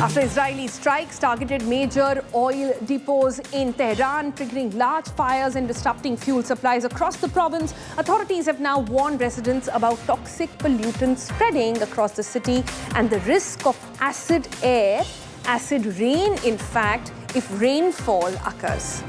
After Israeli strikes targeted major oil depots in Tehran, triggering large fires and disrupting fuel supplies across the province, authorities have now warned residents about toxic pollutants spreading across the city and the risk of acid rain, in fact, if rainfall occurs.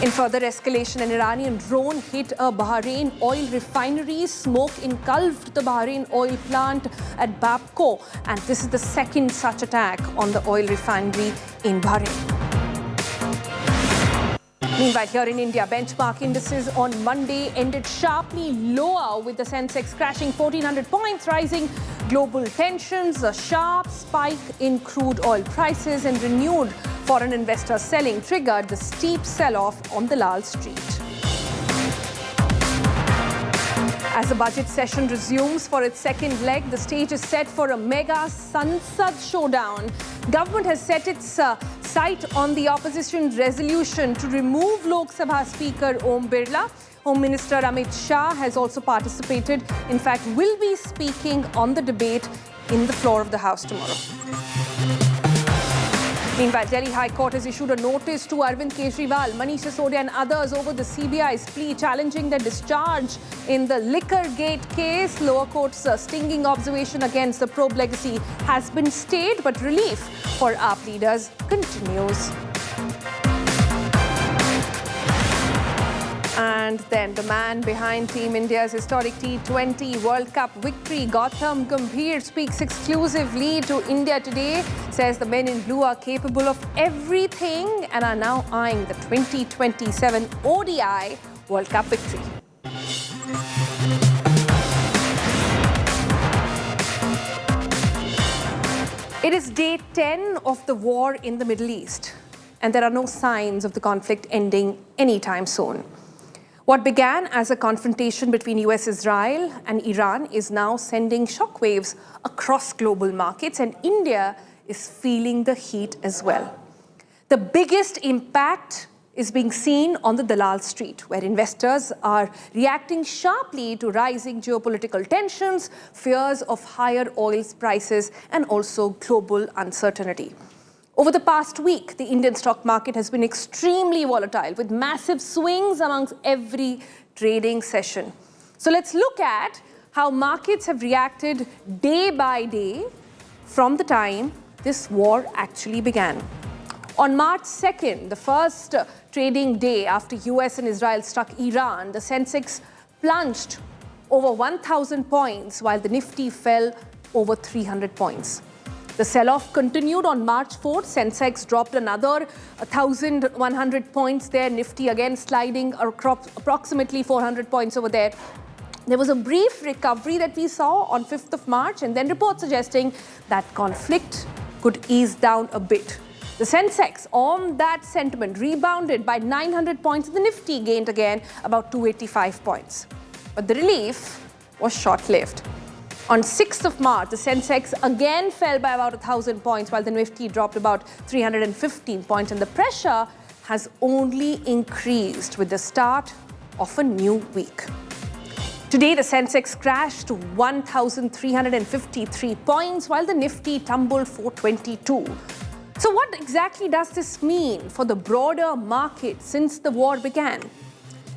In further escalation, an Iranian drone hit a Bahrain oil refinery. Smoke engulfed the Bahrain oil plant at Babco, and this is the second such attack on the oil refinery in Bahrain. Meanwhile, here in India, benchmark indices on Monday ended sharply lower, with the Sensex crashing 1,400 points, rising global tensions, a sharp spike in crude oil prices and renewed foreign investor selling triggered the steep sell-off on the Lal Street. As the budget session resumes for its second leg, the stage is set for a mega Sansad showdown. Government has set its sight on the opposition's resolution to remove Lok Sabha Speaker Om Birla. Home Minister Amit Shah has also participated. In fact, will be speaking on the debate in the floor of the House tomorrow. Meanwhile, Delhi High Court has issued a notice to Arvind Kejriwal, Manish Sisodia and others over the CBI's plea challenging their discharge in the Liquor Gate case. Lower court's stinging observation against the probe legacy has been stayed, but relief for AAP leaders continues. And then the man behind Team India's historic T20 World Cup victory, Gautam Gambhir, speaks exclusively to India today, says the men in blue are capable of everything and are now eyeing the 2027 ODI World Cup victory. It is day 10 of the war in the Middle East, and there are no signs of the conflict ending anytime soon. What began as a confrontation between US, Israel and Iran is now sending shockwaves across global markets, and India is feeling the heat as well. The biggest impact is being seen on the Dalal Street, where investors are reacting sharply to rising geopolitical tensions, fears of higher oil prices, and also global uncertainty. Over the past week, the Indian stock market has been extremely volatile, with massive swings amongst every trading session. So let's look at how markets have reacted day by day from the time this war actually began. On March 2nd, the first trading day after US and Israel struck Iran, the Sensex plunged over 1,000 points, while the Nifty fell over 300 points. The sell-off continued on March 4th. Sensex dropped another 1,100 points there. Nifty again sliding approximately 400 points over there. There was a brief recovery that we saw on 5th of March, and then reports suggesting that conflict could ease down a bit. The Sensex, on that sentiment, rebounded by 900 points. The Nifty gained again about 285 points. But the relief was short-lived. On 6th of March, the Sensex again fell by about 1,000 points, while the Nifty dropped about 315 points. And the pressure has only increased with the start of a new week. Today, the Sensex crashed to 1,353 points, while the Nifty tumbled 422. So what exactly does this mean for the broader market since the war began?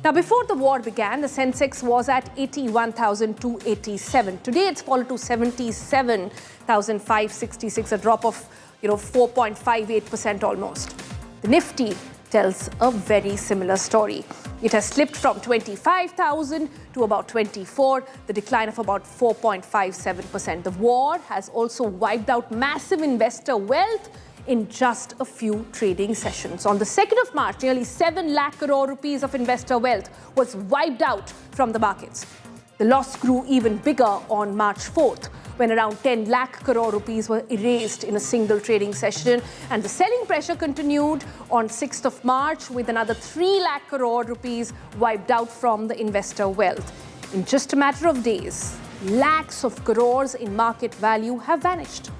Now, before the war began, the Sensex was at 81,287. Today, it's fallen to 77,566, a drop of 4.58% almost. The Nifty tells a very similar story. It has slipped from 25,000 to about 24, the decline of about 4.57%. The war has also wiped out massive investor wealth in just a few trading sessions. On the 2nd of March, nearly 7 lakh crore rupees of investor wealth was wiped out from the markets. The loss grew even bigger on March 4th, when around 10 lakh crore rupees were erased in a single trading session. And the selling pressure continued on 6th of March, with another 3 lakh crore rupees wiped out from the investor wealth. In just a matter of days, lakhs of crores in market value have vanished,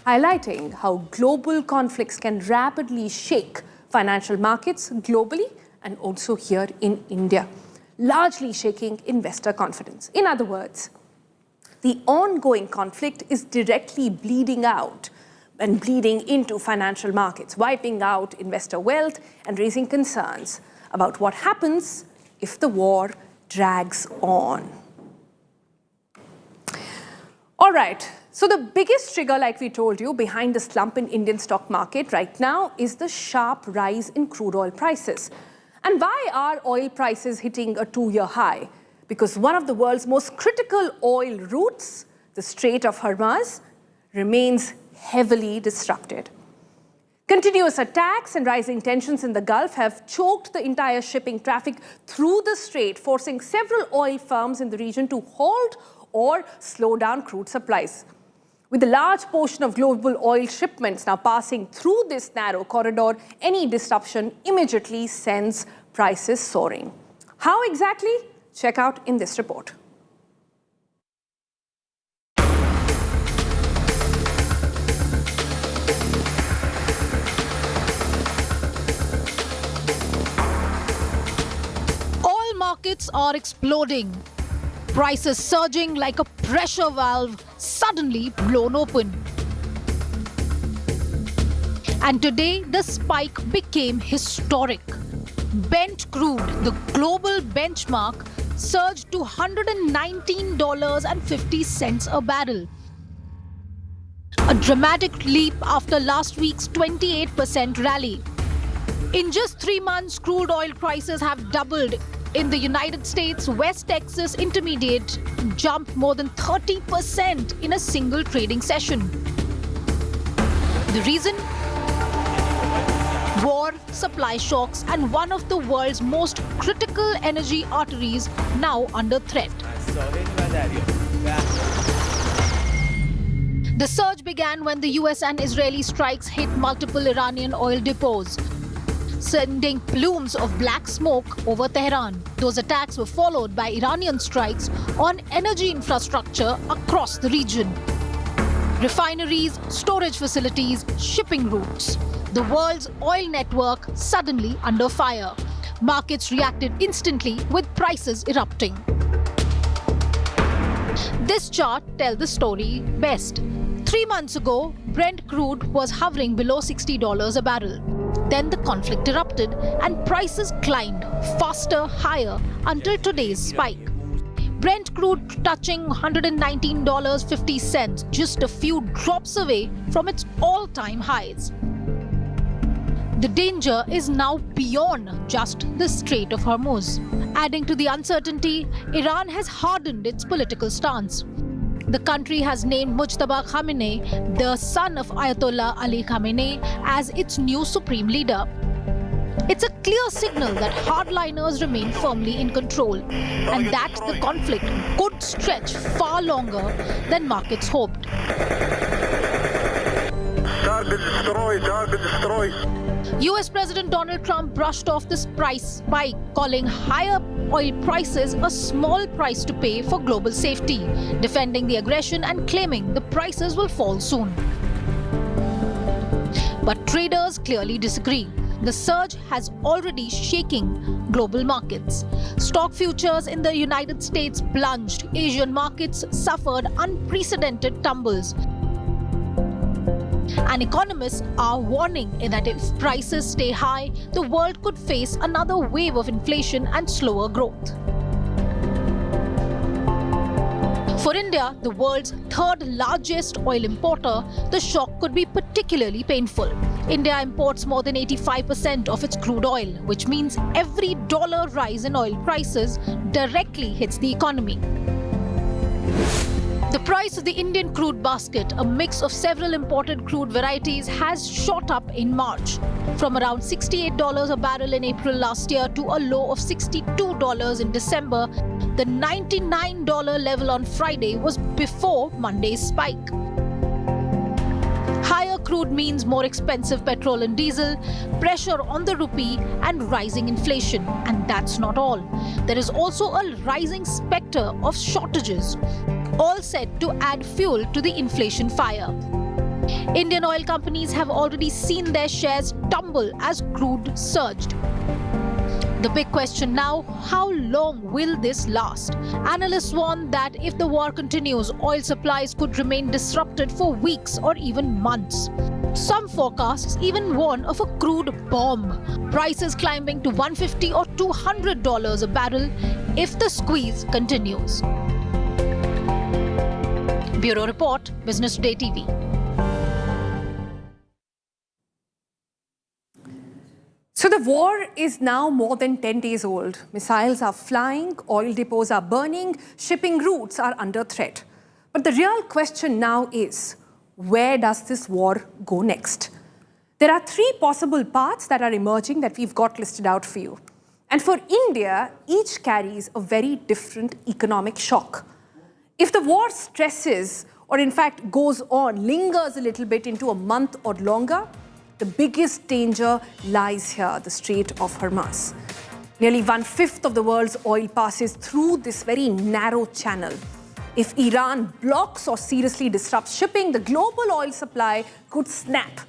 highlighting how global conflicts can rapidly shake financial markets globally and also here in India, largely shaking investor confidence. In other words, the ongoing conflict is directly bleeding out and bleeding into financial markets, wiping out investor wealth and raising concerns about what happens if the war drags on. All right, so the biggest trigger, like we told you, behind the slump in Indian stock market right now is the sharp rise in crude oil prices. And why are oil prices hitting a 2-year high? Because one of the world's most critical oil routes, the Strait of Hormuz, remains heavily disrupted. Continuous attacks and rising tensions in the Gulf have choked the entire shipping traffic through the strait, forcing several oil firms in the region to halt or slow down crude supplies. With a large portion of global oil shipments now passing through this narrow corridor, any disruption immediately sends prices soaring. How exactly? Check out in this report. Oil markets are exploding. Prices surging like a pressure valve suddenly blown open. And today, the spike became historic. Brent crude, the global benchmark, surged to $119.50 a barrel. A dramatic leap after last week's 28% rally. In just 3 months, crude oil prices have doubled. In the United States, West Texas Intermediate jumped more than 30% in a single trading session. The reason? War, supply shocks, and one of the world's most critical energy arteries now under threat. The surge began when the US and Israeli strikes hit multiple Iranian oil depots, sending plumes of black smoke over Tehran. Those attacks were followed by Iranian strikes on energy infrastructure across the region. Refineries, storage facilities, shipping routes. The world's oil network suddenly under fire. Markets reacted instantly with prices erupting. This chart tells the story best. 3 months ago, Brent crude was hovering below $60 a barrel. Then the conflict erupted and prices climbed faster, higher until today's spike. Brent crude touching $119.50, just a few drops away from its all-time highs. The danger is now beyond just the Strait of Hormuz. Adding to the uncertainty, Iran has hardened its political stance. The country has named Mujtaba Khamenei, the son of Ayatollah Ali Khamenei, as its new supreme leader. It's a clear signal that hardliners remain firmly in control, and that the conflict could stretch far longer than markets hoped. Target destroyed. US President Donald Trump brushed off this price spike, calling higher oil prices a small price to pay for global safety, defending the aggression and claiming the prices will fall soon. But traders clearly disagree. The surge has already shaking global markets. Stock futures in the United States plunged. Asian markets suffered unprecedented tumbles. And economists are warning that if prices stay high, the world could face another wave of inflation and slower growth. For India, the world's third largest oil importer, the shock could be particularly painful. India imports more than 85% of its crude oil, which means every dollar rise in oil prices directly hits the economy. The price of the Indian crude basket, a mix of several imported crude varieties, has shot up in March. From around $68 a barrel in April last year to a low of $62 in December, the $99 level on Friday was before Monday's spike. Higher crude means more expensive petrol and diesel, pressure on the rupee, and rising inflation. And that's not all. There is also a rising spectre of shortages, all set to add fuel to the inflation fire. Indian oil companies have already seen their shares tumble as crude surged. The big question now, how long will this last? Analysts warn that if the war continues, oil supplies could remain disrupted for weeks or even months. Some forecasts even warn of a crude bomb, prices climbing to $150 or $200 a barrel if the squeeze continues. Bureau Report, Business Today TV. So the war is now more than 10 days old. Missiles are flying, oil depots are burning, shipping routes are under threat. But the real question now is, where does this war go next? There are three possible paths that are emerging that we've got listed out for you. And for India, each carries a very different economic shock. If the war stresses, or in fact goes on, lingers a little bit into a month or longer, the biggest danger lies here, the Strait of Hormuz. Nearly 1/5 of the world's oil passes through this very narrow channel. If Iran blocks or seriously disrupts shipping, the global oil supply could snap.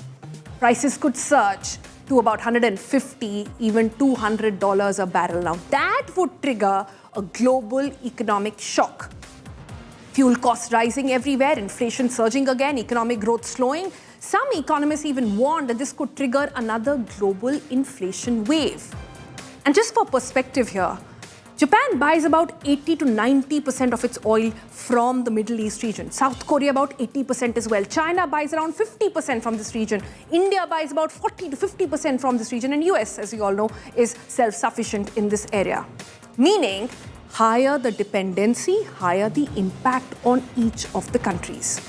Prices could surge to about $150, even $200 a barrel. Now, that would trigger a global economic shock. Fuel costs rising everywhere, inflation surging again, economic growth slowing. Some economists even warned that this could trigger another global inflation wave. And just for perspective here, Japan buys about 80 to 90% of its oil from the Middle East region. South Korea about 80% as well. China buys around 50% from this region. India buys about 40 to 50% from this region. And US, as you all know, is self-sufficient in this area. Meaning, higher the dependency, higher the impact on each of the countries.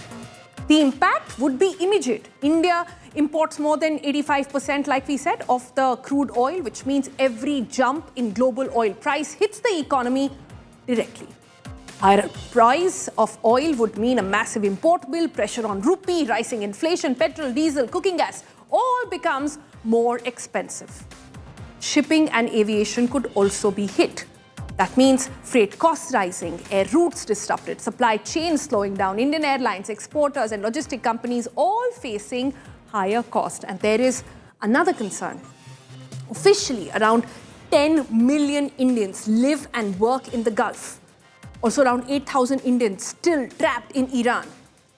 The impact would be immediate. India imports more than 85%, like we said, of the crude oil, which means every jump in global oil price hits the economy directly. Higher price of oil would mean a massive import bill, pressure on rupee, rising inflation, petrol, diesel, cooking gas, all becomes more expensive. Shipping and aviation could also be hit. That means freight costs rising, air routes disrupted, supply chains slowing down, Indian airlines, exporters and logistic companies all facing higher cost. And there is another concern. Officially, around 10 million Indians live and work in the Gulf. Also, around 8,000 Indians still trapped in Iran.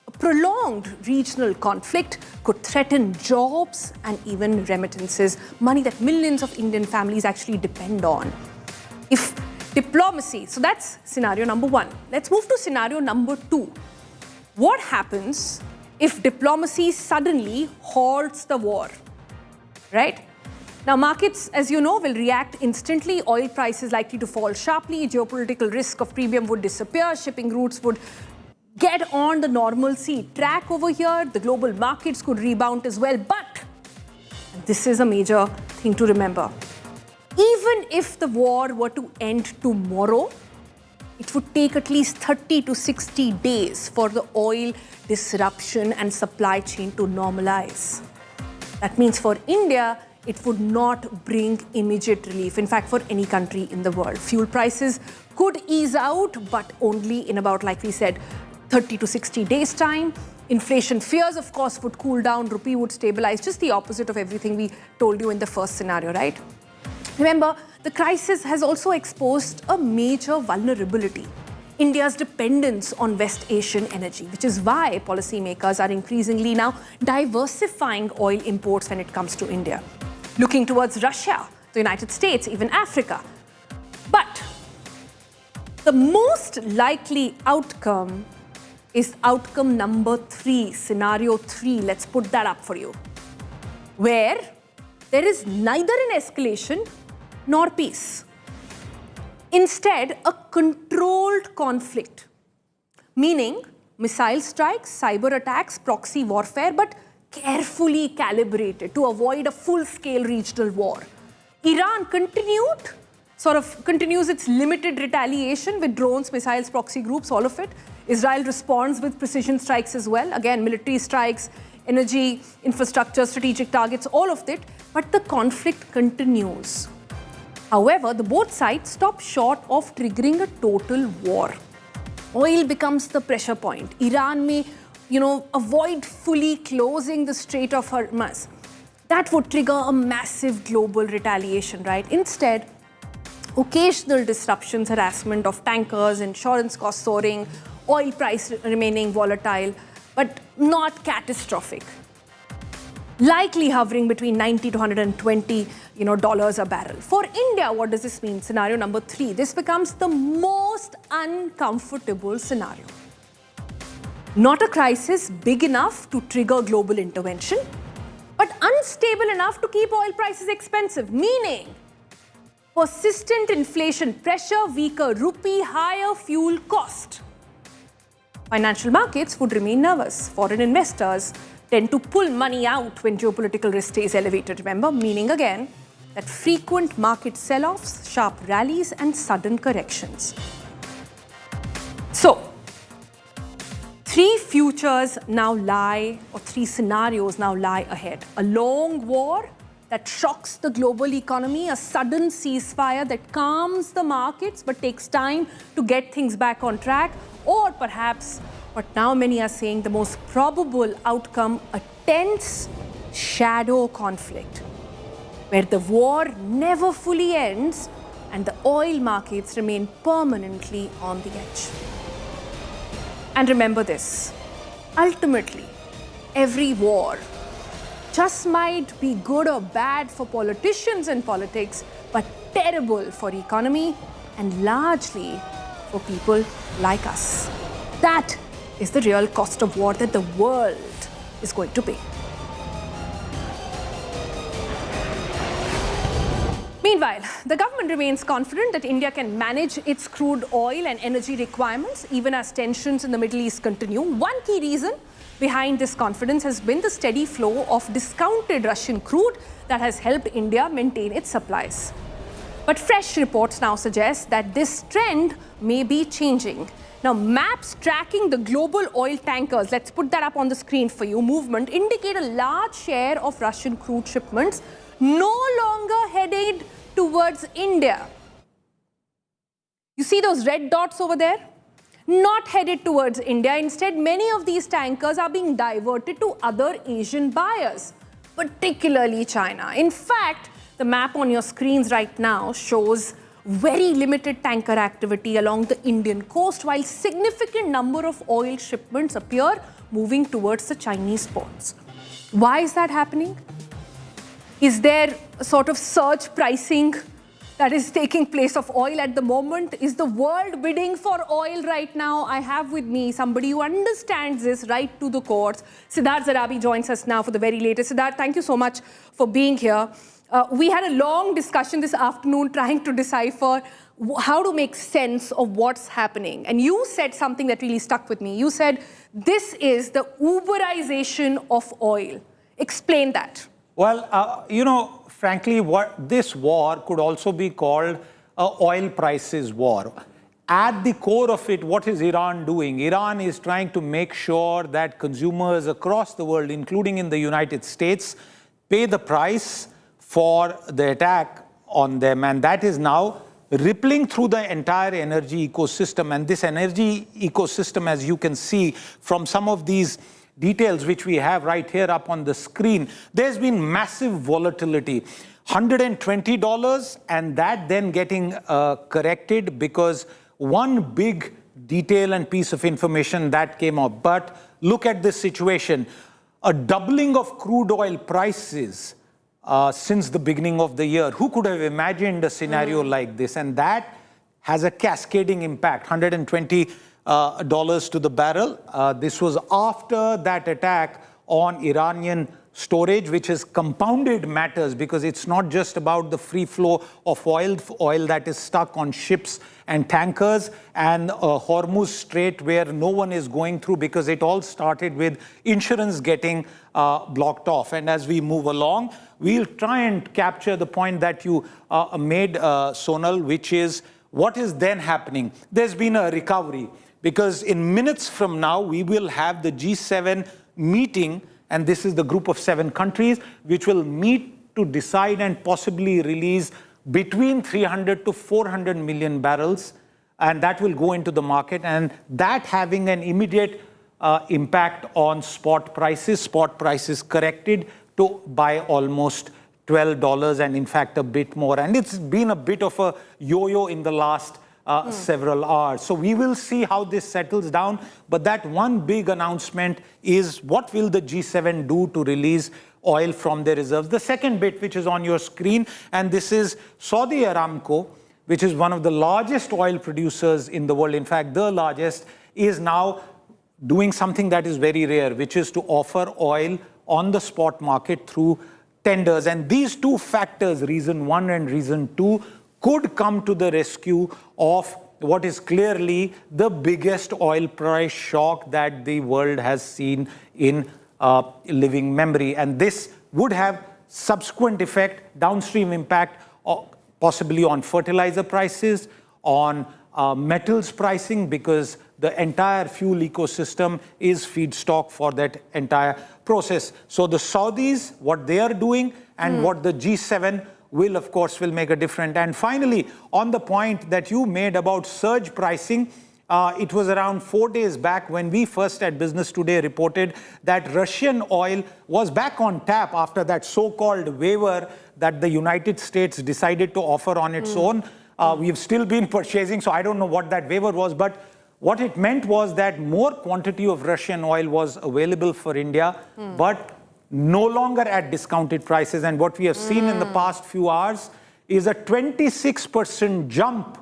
A prolonged regional conflict could threaten jobs and even remittances, money that millions of Indian families actually depend on. If diplomacy, so that's scenario number one. Let's move to scenario number two. What happens if diplomacy suddenly halts the war, right? Now, markets, as you know, will react instantly. Oil prices likely to fall sharply. Geopolitical risk of premium would disappear. Shipping routes would get on the normalcy track over here. The global markets could rebound as well. But this is a major thing to remember. Even if the war were to end tomorrow, it would take at least 30 to 60 days for the oil disruption and supply chain to normalize. That means for India, it would not bring immediate relief. In fact, for any country in the world. Fuel prices could ease out, but only in about, like we said, 30 to 60 days' time. Inflation fears, of course, would cool down. Rupee would stabilize. Just the opposite of everything we told you in the first scenario, right? Remember, the crisis has also exposed a major vulnerability. India's dependence on West Asian energy, which is why policymakers are increasingly now diversifying oil imports when it comes to India. Looking towards Russia, the United States, even Africa. But the most likely outcome is outcome number 3, scenario 3. Let's put that up for you. Where there is neither an escalation nor peace. Instead, a controlled conflict, meaning missile strikes, cyber attacks, proxy warfare, but carefully calibrated to avoid a full-scale regional war. Iran continues its limited retaliation with drones, missiles, proxy groups, all of it. Israel responds with precision strikes as well. Again, military strikes, energy, infrastructure, strategic targets, all of it. But the conflict continues. However, the both sides stop short of triggering a total war. Oil becomes the pressure point. Iran may, avoid fully closing the Strait of Hormuz. That would trigger a massive global retaliation, right? Instead, occasional disruptions, harassment of tankers, insurance costs soaring, oil price remaining volatile, but not catastrophic. Likely hovering between 90 to 120 dollars a barrel. For India, what does this mean? Scenario number 3. This becomes the most uncomfortable scenario. Not a crisis big enough to trigger global intervention, but unstable enough to keep oil prices expensive, meaning persistent inflation pressure, weaker rupee, higher fuel cost. Financial markets would remain nervous. Foreign investors tend to pull money out when geopolitical risk stays elevated, remember, meaning again that frequent market sell-offs, sharp rallies, and sudden corrections. So, 3 futures now lie, or 3 scenarios now lie ahead. A long war that shocks the global economy, a sudden ceasefire that calms the markets but takes time to get things back on track, or perhaps, what now many are saying, the most probable outcome, a tense shadow conflict where the war never fully ends and the oil markets remain permanently on the edge. And remember this, ultimately, every war just might be good or bad for politicians and politics, but terrible for economy and largely for people like us. That is the real cost of war that the world is going to pay. Meanwhile, the government remains confident that India can manage its crude oil and energy requirements even as tensions in the Middle East continue. One key reason behind this confidence has been the steady flow of discounted Russian crude that has helped India maintain its supplies. But fresh reports now suggest that this trend may be changing. Now, maps tracking the global oil tankers, let's put that up on the screen for you, movement, indicate a large share of Russian crude shipments no longer headed towards India. You see those red dots over there? Not headed towards India. Instead, many of these tankers are being diverted to other Asian buyers, particularly China. In fact, the map on your screens right now shows very limited tanker activity along the Indian coast, while significant number of oil shipments appear moving towards the Chinese ports. Why is that happening? Is there a sort of surge pricing that is taking place of oil at the moment? Is the world bidding for oil right now? I have with me somebody who understands this right to the core. Siddharth Zarabi joins us now for the very latest. Siddharth, thank you so much for being here. We had a long discussion this afternoon trying to decipher how to make sense of what's happening. And you said something that really stuck with me. You said, this is the Uberization of oil. Explain that. Well, frankly, this war could also be called an oil prices war. At the core of it, what is Iran doing? Iran is trying to make sure that consumers across the world, including in the United States, pay the price for the attack on them. And that is now rippling through the entire energy ecosystem. And this energy ecosystem, as you can see from some of these details which we have right here up on the screen, there's been massive volatility. $120, and that then getting corrected because one big detail and piece of information that came up. But look at this situation. A doubling of crude oil prices since the beginning of the year. Who could have imagined a scenario like this? And that has a cascading impact, $120 to the barrel. This was after that attack on Iranian storage, which has compounded matters because it's not just about the free flow of oil that is stuck on ships and tankers and Hormuz Strait where no one is going through, because it all started with insurance getting blocked off. And as we move along, we'll try and capture the point that you made, Sonal, which is what is then happening. There's been a recovery because in minutes from now, we will have the G7 meeting. And this is the group of 7 countries which will meet to decide and possibly release between 300 to 400 million barrels. And that will go into the market. And that having an immediate impact on spot prices corrected by almost $12 and in fact a bit more. And it's been a bit of a yo-yo in the last several hours. So we will see how this settles down. But that one big announcement is what will the G7 do to release oil from their reserves? The second bit, which is on your screen, and this is Saudi Aramco, which is one of the largest oil producers in the world, in fact, the largest, is now doing something that is very rare, which is to offer oil on the spot market through tenders. And these two factors, reason one and reason two, could come to the rescue of what is clearly the biggest oil price shock that the world has seen in living memory. And this would have subsequent effect, downstream impact, possibly on fertilizer prices, on metals pricing, because the entire fuel ecosystem is feedstock for that entire process. So the Saudis, what they are doing and what the G7 will, of course, will make a difference. And finally, on the point that you made about surge pricing, it was around 4 days back when we first at Business Today reported that Russian oil was back on tap after that so-called waiver that the United States decided to offer on its own. We've still been purchasing, so I don't know what that waiver was, but what it meant was that more quantity of Russian oil was available for India, but no longer at discounted prices. And what we have seen in the past few hours is a 26% jump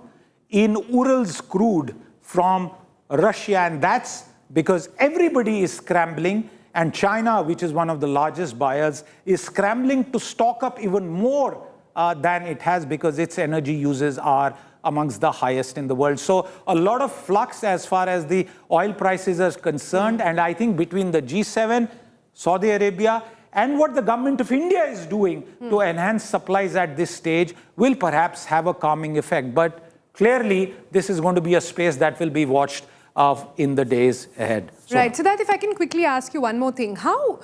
in Ural's crude from Russia. And that's because everybody is scrambling, and China, which is one of the largest buyers, is scrambling to stock up even more than it has, because its energy uses are amongst the highest in the world. So a lot of flux as far as the oil prices are concerned. And I think between the G7, Saudi Arabia, and what the government of India is doing to enhance supplies at this stage will perhaps have a calming effect. But clearly, this is going to be a space that will be watched in the days ahead. So, right. So that if I can quickly ask you one more thing. How,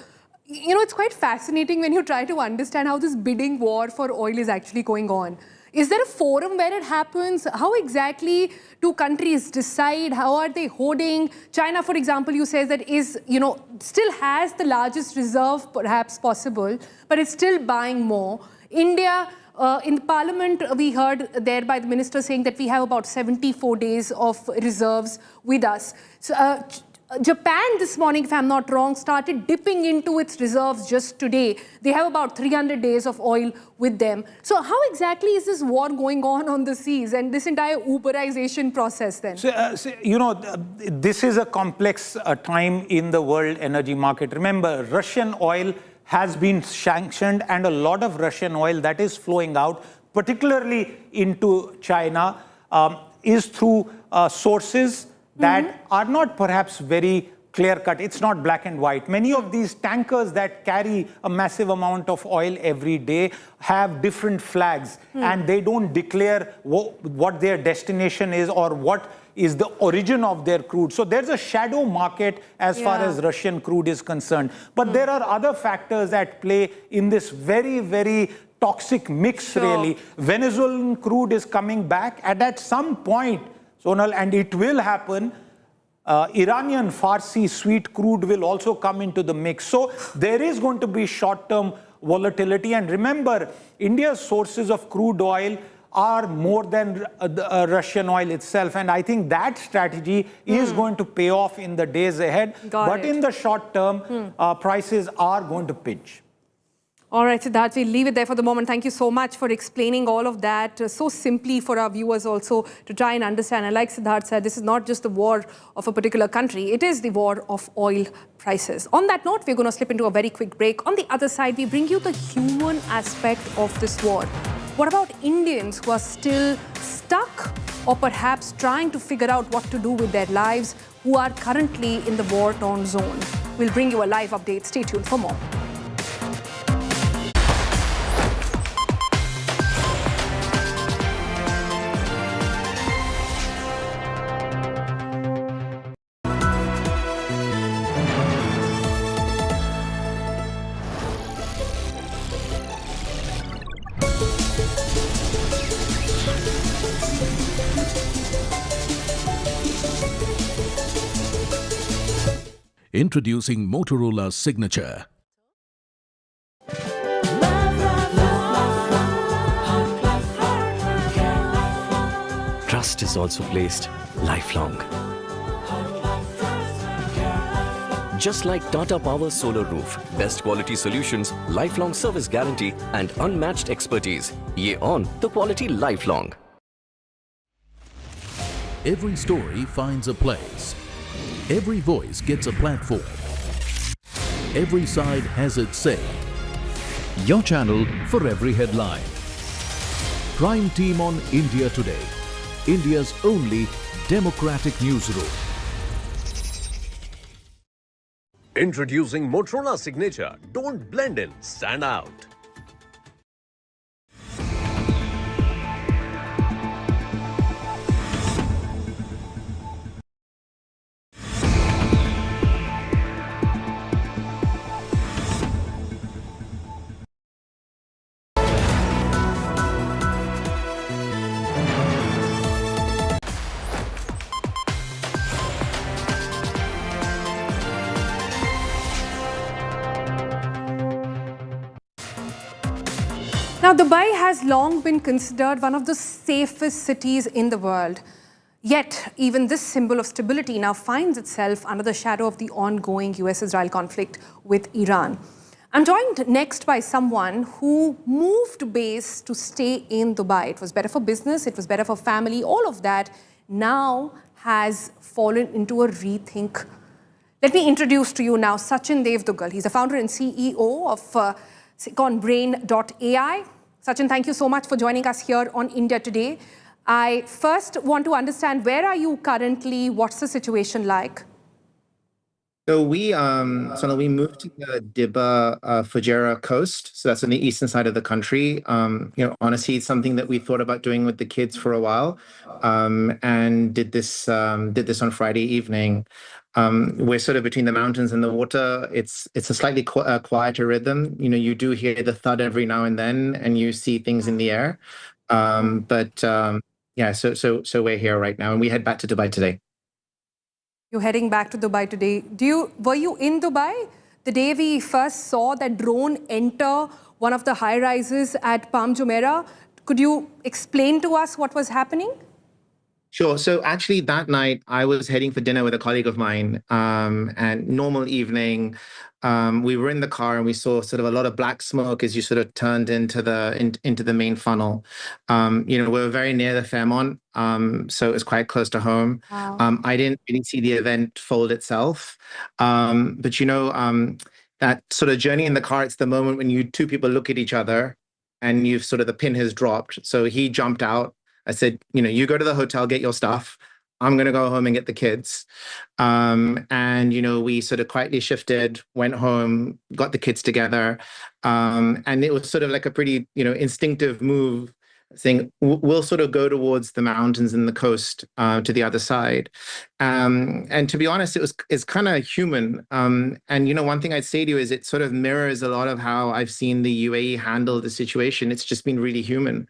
it's quite fascinating when you try to understand how this bidding war for oil is actually going on. Is there a forum where it happens? How exactly do countries decide? How are they hoarding? China, for example, you say that is, still has the largest reserve perhaps possible, but it's still buying more. India, in the parliament, we heard there by the minister saying that we have about 74 days of reserves with us. So, Japan this morning, if I'm not wrong, started dipping into its reserves just today. They have about 300 days of oil with them. So how exactly is this war going on the seas and this entire Uberization process then? This is a complex time in the world energy market. Remember, Russian oil has been sanctioned, and a lot of Russian oil that is flowing out, particularly into China, is through sources that are not perhaps very clear-cut. It's not black and white. Many of these tankers that carry a massive amount of oil every day have different flags, and they don't declare what their destination is or what is the origin of their crude. So there's a shadow market as far as Russian crude is concerned. But there are other factors at play in this very, very toxic mix, really. Venezuelan crude is coming back, and at some point, Sonal, and it will happen, Iranian Farsi sweet crude will also come into the mix. So there is going to be short-term volatility. And remember, India's sources of crude oil are more than Russian oil itself. And I think that strategy is going to pay off in the days ahead. But in the short term, prices are going to pinch. All right, Siddharth, we'll leave it there for the moment. Thank you so much for explaining all of that so simply for our viewers also to try and understand. And like Siddharth said, this is not just the war of a particular country. It is the war of oil prices. On that note, we're going to slip into a very quick break. On the other side, we bring you the human aspect of this war. What about Indians who are still stuck or perhaps trying to figure out what to do with their lives, who are currently in the war-torn zone? We'll bring you a live update. Stay tuned for more. Introducing Motorola's signature. trust is also placed lifelong. Just like Tata Power's solar roof, best quality solutions, lifelong service guarantee and unmatched expertise. Ye on the quality lifelong. Every story finds a place. Every voice gets a platform. Every side has its say. Your channel for every headline. Prime Team on India Today, India's only democratic newsroom. Introducing Motorola Signature. Don't blend in, stand out. Now, Dubai has long been considered one of the safest cities in the world. Yet, even this symbol of stability now finds itself under the shadow of the ongoing US-Israel conflict with Iran. I'm joined next by someone who moved base to stay in Dubai. It was better for business, it was better for family, all of that now has fallen into a rethink. Let me introduce to you now Sachin Devdugal. He's the founder and CEO of SiconBrain.ai. Sachin, thank you so much for joining us here on India Today. I first want to understand, where are you currently? What's the situation like? So we moved to the Dibba Fujairah coast. So that's on the eastern side of the country. Honestly, it's something that we thought about doing with the kids for a while, and did this on Friday evening. We're sort of between the mountains and the water. It's a slightly quieter rhythm. You do hear the thud every now and then, and you see things in the air. Yeah, so we're here right now, and we head back to Dubai today. You're heading back to Dubai today. Were you in Dubai the day we first saw that drone enter one of the high-rises at Palm Jumeirah? Could you explain to us what was happening? Sure. So actually that night I was heading for dinner with a colleague of mine, and normal evening, we were in the car and we saw sort of a lot of black smoke as you sort of turned into the main funnel. We were very near the Fairmont, so it was quite close to home. Wow. I didn't really see the event fold itself, but that sort of journey in the car, it's the moment when two people look at each other and the pin has dropped. So he jumped out. I said, you go to the hotel, get your stuff. I'm going to go home and get the kids. We sort of quietly shifted, went home, got the kids together. And it was sort of like a pretty, instinctive move, saying, we'll sort of go towards the mountains and the coast, to the other side. And to be honest, it's kind of human. One thing I'd say to you is it sort of mirrors a lot of how I've seen the UAE handle the situation. It's just been really human.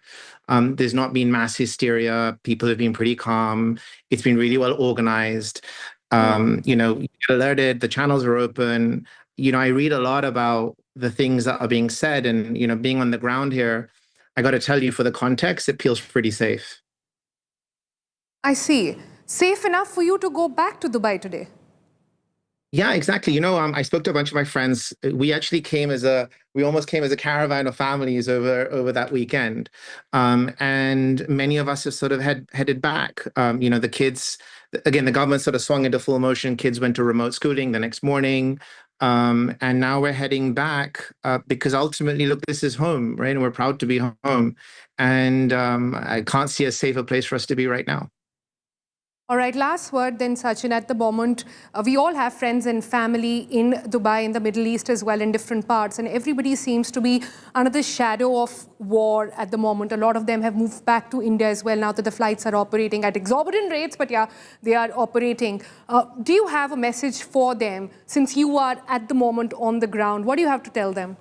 There's not been mass hysteria. People have been pretty calm. It's been really well organized. Alerted, the channels are open. I read a lot about the things that are being said, and, being on the ground here, I got to tell you, for the context, it feels pretty safe. I see. Safe enough for you to go back to Dubai today? Yeah, exactly. I spoke to a bunch of my friends. We actually we almost came as a caravan of families over that weekend. And many of us have sort of headed back. The kids, again, the government sort of swung into full motion. Kids went to remote schooling the next morning. And now we're heading back because ultimately, look, this is home, right? And we're proud to be home. And I can't see a safer place for us to be right now. All right, last word then, Sachin. At the moment, we all have friends and family in Dubai, in the Middle East as well, in different parts, and everybody seems to be under the shadow of war at the moment. A lot of them have moved back to India as well now that the flights are operating at exorbitant rates, but yeah, they are operating. Do you have a message for them, since you are at the moment on the ground? What do you have to tell them?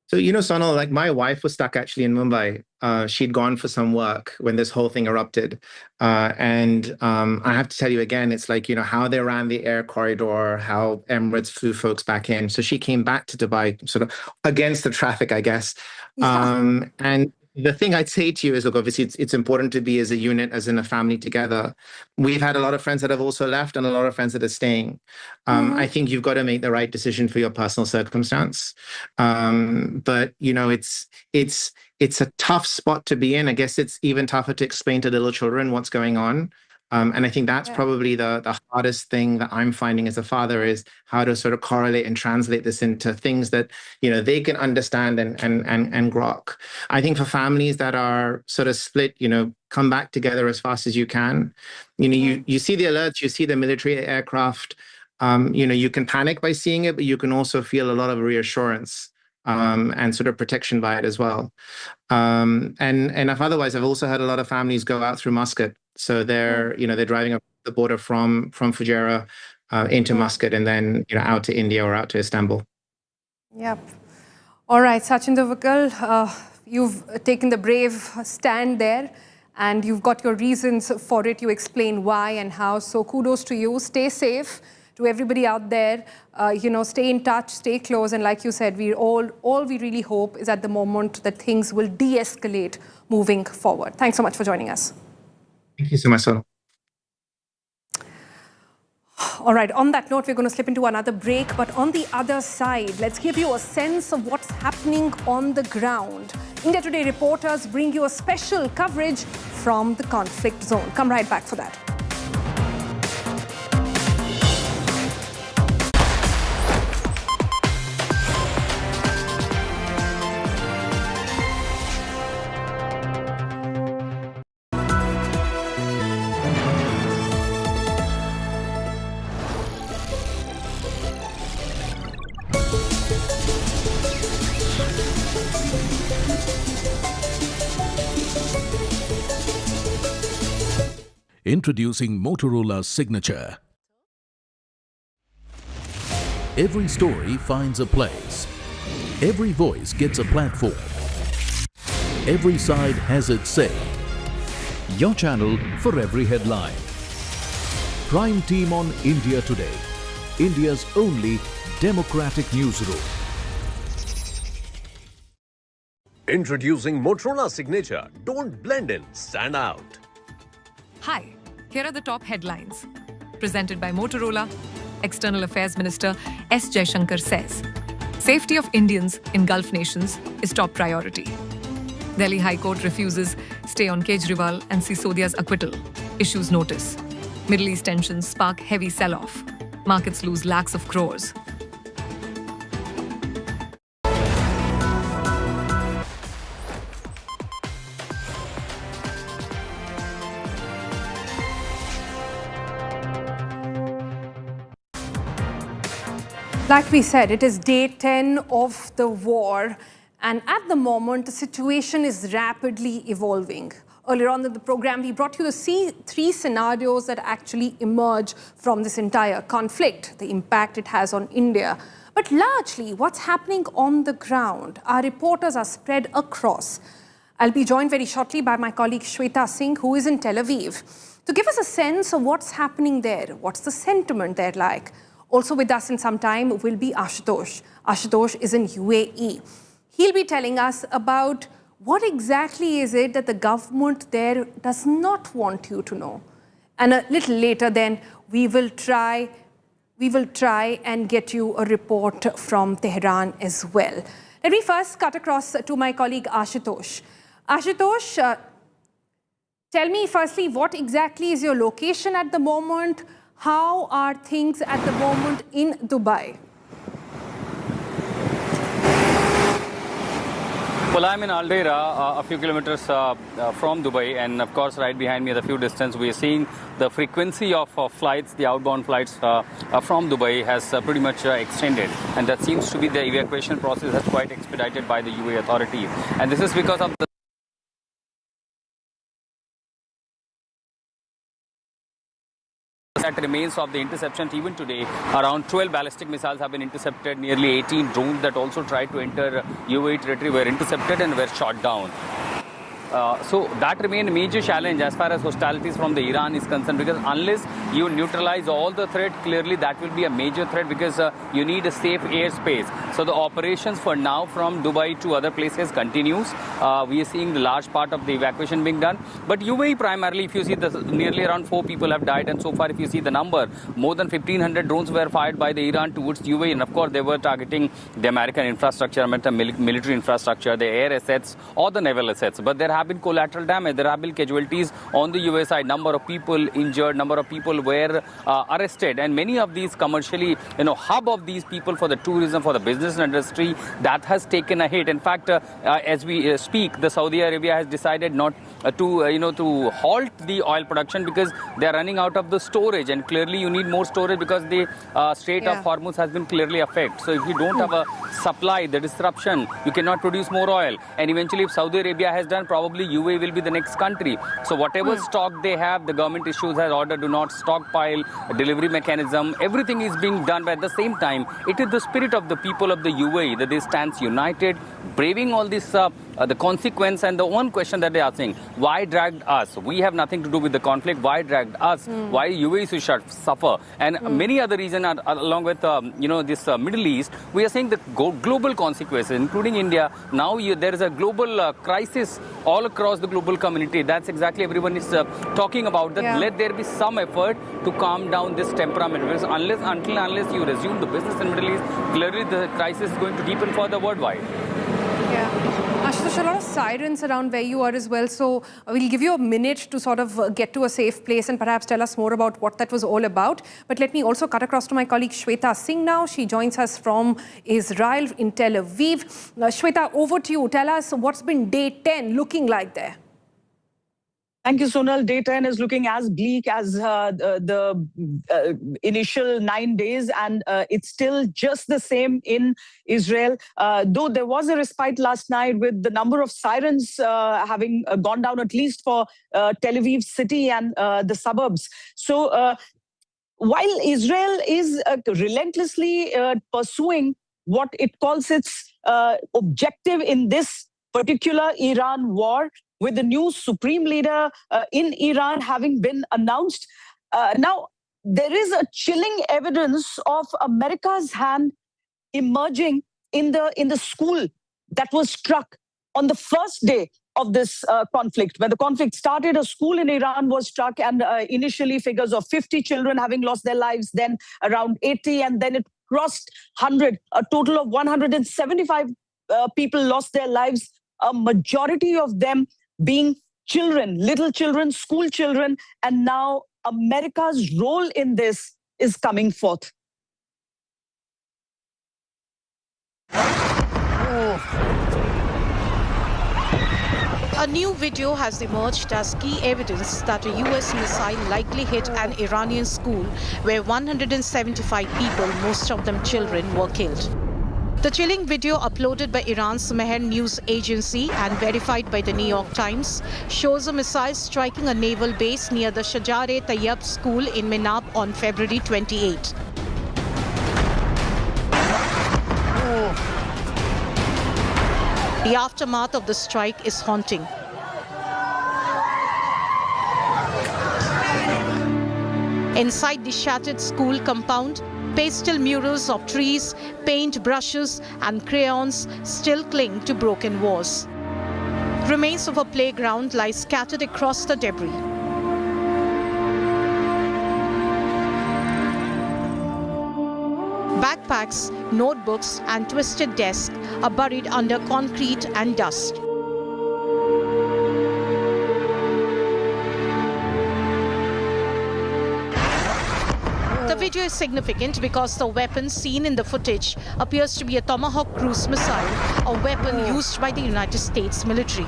So, Sonal, like my wife was stuck actually in Mumbai. She'd gone for some work when this whole thing erupted. And I have to tell you again, it's like, how they ran the air corridor, how Emirates flew folks back in. So she came back to Dubai sort of against the traffic, I guess. Yeah. And The thing I'd say to you is, look, obviously it's important to be as a unit, as in a family together. We've had a lot of friends that have also left and a lot of friends that are staying. I think you've got to make the right decision for your personal circumstance. But, you know, it's a tough spot to be in. I guess it's even tougher to explain to little children what's going on. And I think that's probably the hardest thing that I'm finding as a father, is how to sort of correlate and translate this into things that, you know, they can understand and grok. I think for families that are sort of split, you know, come back together as fast as you can. You know, you see the alerts, you see the military aircraft, you know, you can panic by seeing it, but you can also feel a lot of reassurance and sort of protection by it as well. And if otherwise, I've also had a lot of families go out through Muscat. So they're, you know, they're driving up the border from Fujairah into Muscat, and then, you know, out to India or out to Istanbul. Yep. All right, Sachin Duvakal, you've taken the brave stand there, and you've got your reasons for it. You explain why and how. So kudos to you. Stay safe. To everybody out there, you know, stay in touch, stay close. And like you said, all we really hope is at the moment that things will de-escalate moving forward. Thanks so much for joining us. Thank you so much, Sol. All right, on that note, we're going to slip into another break. But on the other side, let's give you a sense of what's happening on the ground. India Today reporters bring you a special coverage from the conflict zone. Come right back for that. Introducing Motorola's signature. Every story finds a place. Every voice gets a platform. Every side has its say. Your channel for every headline. Prime team on India Today, India's only democratic newsroom. Introducing Motorola Signature. Don't blend in, stand out. Hi, here are the top headlines. Presented by Motorola, External Affairs Minister S. Jaishankar says, safety of Indians in Gulf nations is top priority. Delhi High Court refuses stay on Kejriwal and Sisodia's acquittal, issues notice. Middle East tensions spark heavy sell-off. Markets lose lakhs of crores. Like we said, it is day 10 of the war, and at the moment, the situation is rapidly evolving. Earlier on in the program, we brought you the three scenarios that actually emerge from this entire conflict, the impact it has on India. But largely, what's happening on the ground? Our reporters are spread across. I'll be joined very shortly by my colleague Shweta Singh, who is in Tel Aviv, to give us a sense of what's happening there, what's the sentiment there like. Also with us in some time will be Ashutosh. Ashutosh is in UAE. He'll be telling us about what exactly is it that the government there does not want you to know. And a little later then, we will try and get you a report from Tehran as well. Let me first cut across to my colleague Ashutosh. Ashutosh, tell me firstly, what exactly is your location at the moment? How are things at the moment in Dubai? Well, I'm in Al Daira, a few kilometers from Dubai, and of course, right behind me, at a few distance, we are seeing the frequency of flights, the outbound flights from Dubai has pretty much extended, and that seems to be the evacuation process that's quite expedited by the UAE authority, and this is because of the that remains of the interception. Even today, around 12 ballistic missiles have been intercepted. Nearly 18 drones that also tried to enter UAE territory were intercepted and were shot down. So that remains a major challenge as far as hostilities from the Iran is concerned, because unless you neutralize all the threat, clearly that will be a major threat, because you need a safe airspace. So the operations for now from Dubai to other places continues. We are seeing the large part of the evacuation being done. But UAE primarily, if you see, nearly around 4 people have died, and so far if you see the number, more than 1,500 drones were fired by the Iran towards UAE, and of course they were targeting the American infrastructure, military infrastructure, the air assets or the naval assets. But there have been collateral damage, there have been casualties on the US side, number of people injured, number of people were arrested, and many of these commercially, hub of these people for the tourism, for the business industry, that has taken a hit. In fact, as we speak, the Saudi Arabia has decided not to halt the oil production because they are running out of the storage, and clearly you need more storage because the Strait of Hormuz has been clearly affected. So if you don't have a supply, the disruption, you cannot produce more oil, and eventually if Saudi Arabia has done, probably UAE will be the next country. So whatever stock they have, the government issues has ordered do not stockpile, delivery mechanism, everything is being done. But at the same time, it is the spirit of the people of the UAE that they stand united, braving all this, the consequence. And the one question that they are saying, why dragged us? We have nothing to do with the conflict. Why dragged us? Why UAE should suffer? And many other reasons are, along with this Middle East, we are saying the global consequences, including India. Now there is a global crisis all across the global community. That's exactly everyone is talking about. That let there be some effort to calm down this temperament. Because unless you resume the business in Middle East, clearly the crisis is going to deepen further worldwide. Ashutosh, a lot of sirens around where you are as well. So we'll give you a minute to sort of get to a safe place and perhaps tell us more about what that was all about. But let me also cut across to my colleague Shweta Singh now. She joins us from Israel in Tel Aviv. Shweta, over to you. Tell us what's been day 10 looking like there. Thank you, Sonal. Day 10 is looking as bleak as the initial 9 days, and it's still just the same in Israel. Though there was a respite last night with the number of sirens having gone down, at least for Tel Aviv city and the suburbs. So while Israel is relentlessly pursuing what it calls its objective in this particular Iran war, with the new supreme leader in Iran having been announced. Now, there is a chilling evidence of America's hand emerging in the school that was struck on the first day of this conflict. When the conflict started, a school in Iran was struck, and initially figures of 50 children having lost their lives, then around 80, and then it crossed 100. A total of 175 people lost their lives, a majority of them being children, little children, school children, and now America's role in this is coming forth. A new video has emerged as key evidence that a US missile likely hit an Iranian school where 175 people, most of them children, were killed. The chilling video, uploaded by Iran's Mehr news agency and verified by the New York Times, shows a missile striking a naval base near the Shajar-e-Tayyab school in Menab on February 28. The aftermath of the strike is haunting. Inside the shattered school compound, pastel murals of trees, paint brushes and crayons still cling to broken walls. Remains of a playground lie scattered across the debris. Backpacks, notebooks and twisted desks are buried under concrete and dust. The video is significant because the weapon seen in the footage appears to be a Tomahawk cruise missile, a weapon used by the United States military.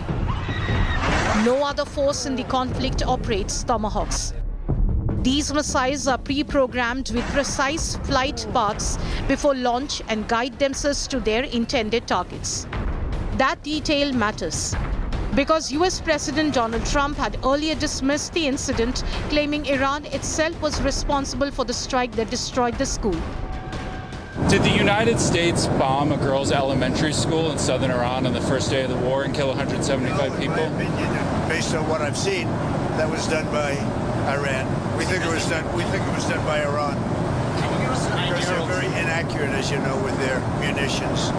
No other force in the conflict operates Tomahawks. These missiles are pre-programmed with precise flight paths before launch and guide themselves to their intended targets. That detail matters, because US President Donald Trump had earlier dismissed the incident, claiming Iran itself was responsible for the strike that destroyed the school. Did the United States bomb a girls' elementary school in southern Iran on the first day of the war and kill 175 people? Based on what I've seen, that was done by Iran. We think it was done. We think it was done by Iran. Because they're very inaccurate, as you know, with their munitions.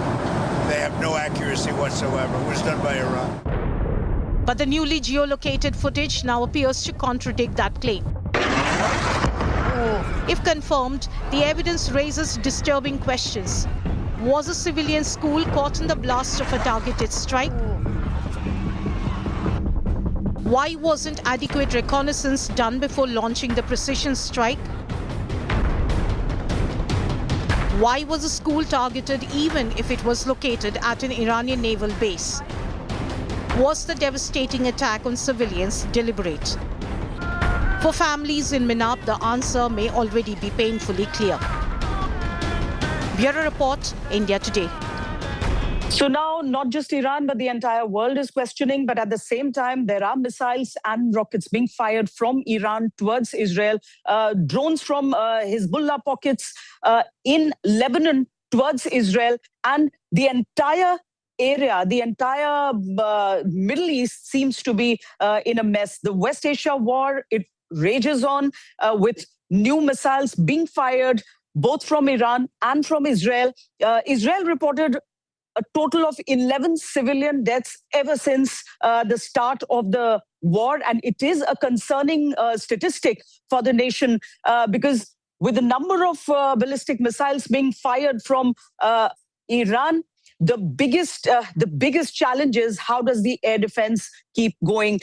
They have no accuracy whatsoever. It was done by Iran. But the newly geolocated footage now appears to contradict that claim. If confirmed, the evidence raises disturbing questions. Was a civilian school caught in the blast of a targeted strike? Why wasn't adequate reconnaissance done before launching the precision strike? Why was the school targeted even if it was located at an Iranian naval base? Was the devastating attack on civilians deliberate? For families in Minab, the answer may already be painfully clear. Bureau Report, India Today. So now, not just Iran, but the entire world is questioning. But at the same time, there are missiles and rockets being fired from Iran towards Israel. Drones from Hezbollah pockets in Lebanon towards Israel. And the entire area, the entire Middle East seems to be in a mess. The West Asia war, it rages on with new missiles being fired both from Iran and from Israel. Israel reported a total of 11 civilian deaths ever since the start of the war. And it is a concerning statistic for the nation because with the number of ballistic missiles being fired from Iran, the biggest challenge is how does the air defense keep going?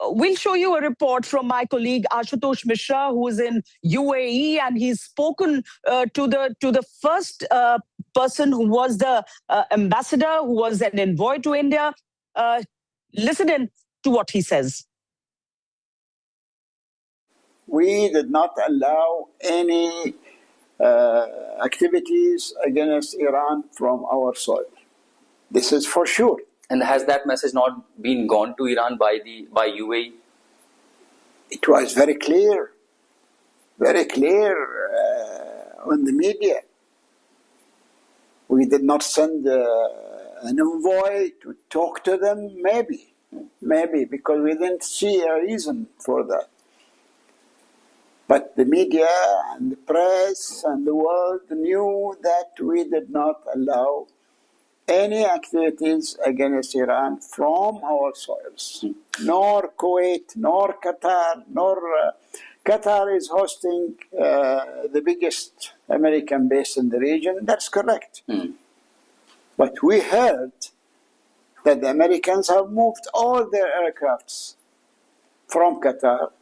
We'll show you a report from my colleague Ashutosh Mishra, who is in UAE, and he's spoken to the first person who was the ambassador, who was an envoy to India. Listen in to what he says. We did not allow any activities against Iran from our soil. This is for sure. And has that message not been gone to Iran by UAE? It was very clear on the media. We did not send an envoy to talk to them, maybe, because we didn't see a reason for that. But the media and the press and the world knew that we did not allow any activities against Iran from our soils. Nor Kuwait, nor Qatar, Qatar is hosting the biggest American base in the region. That's correct. But we heard that the Americans have moved all their aircrafts from Qatar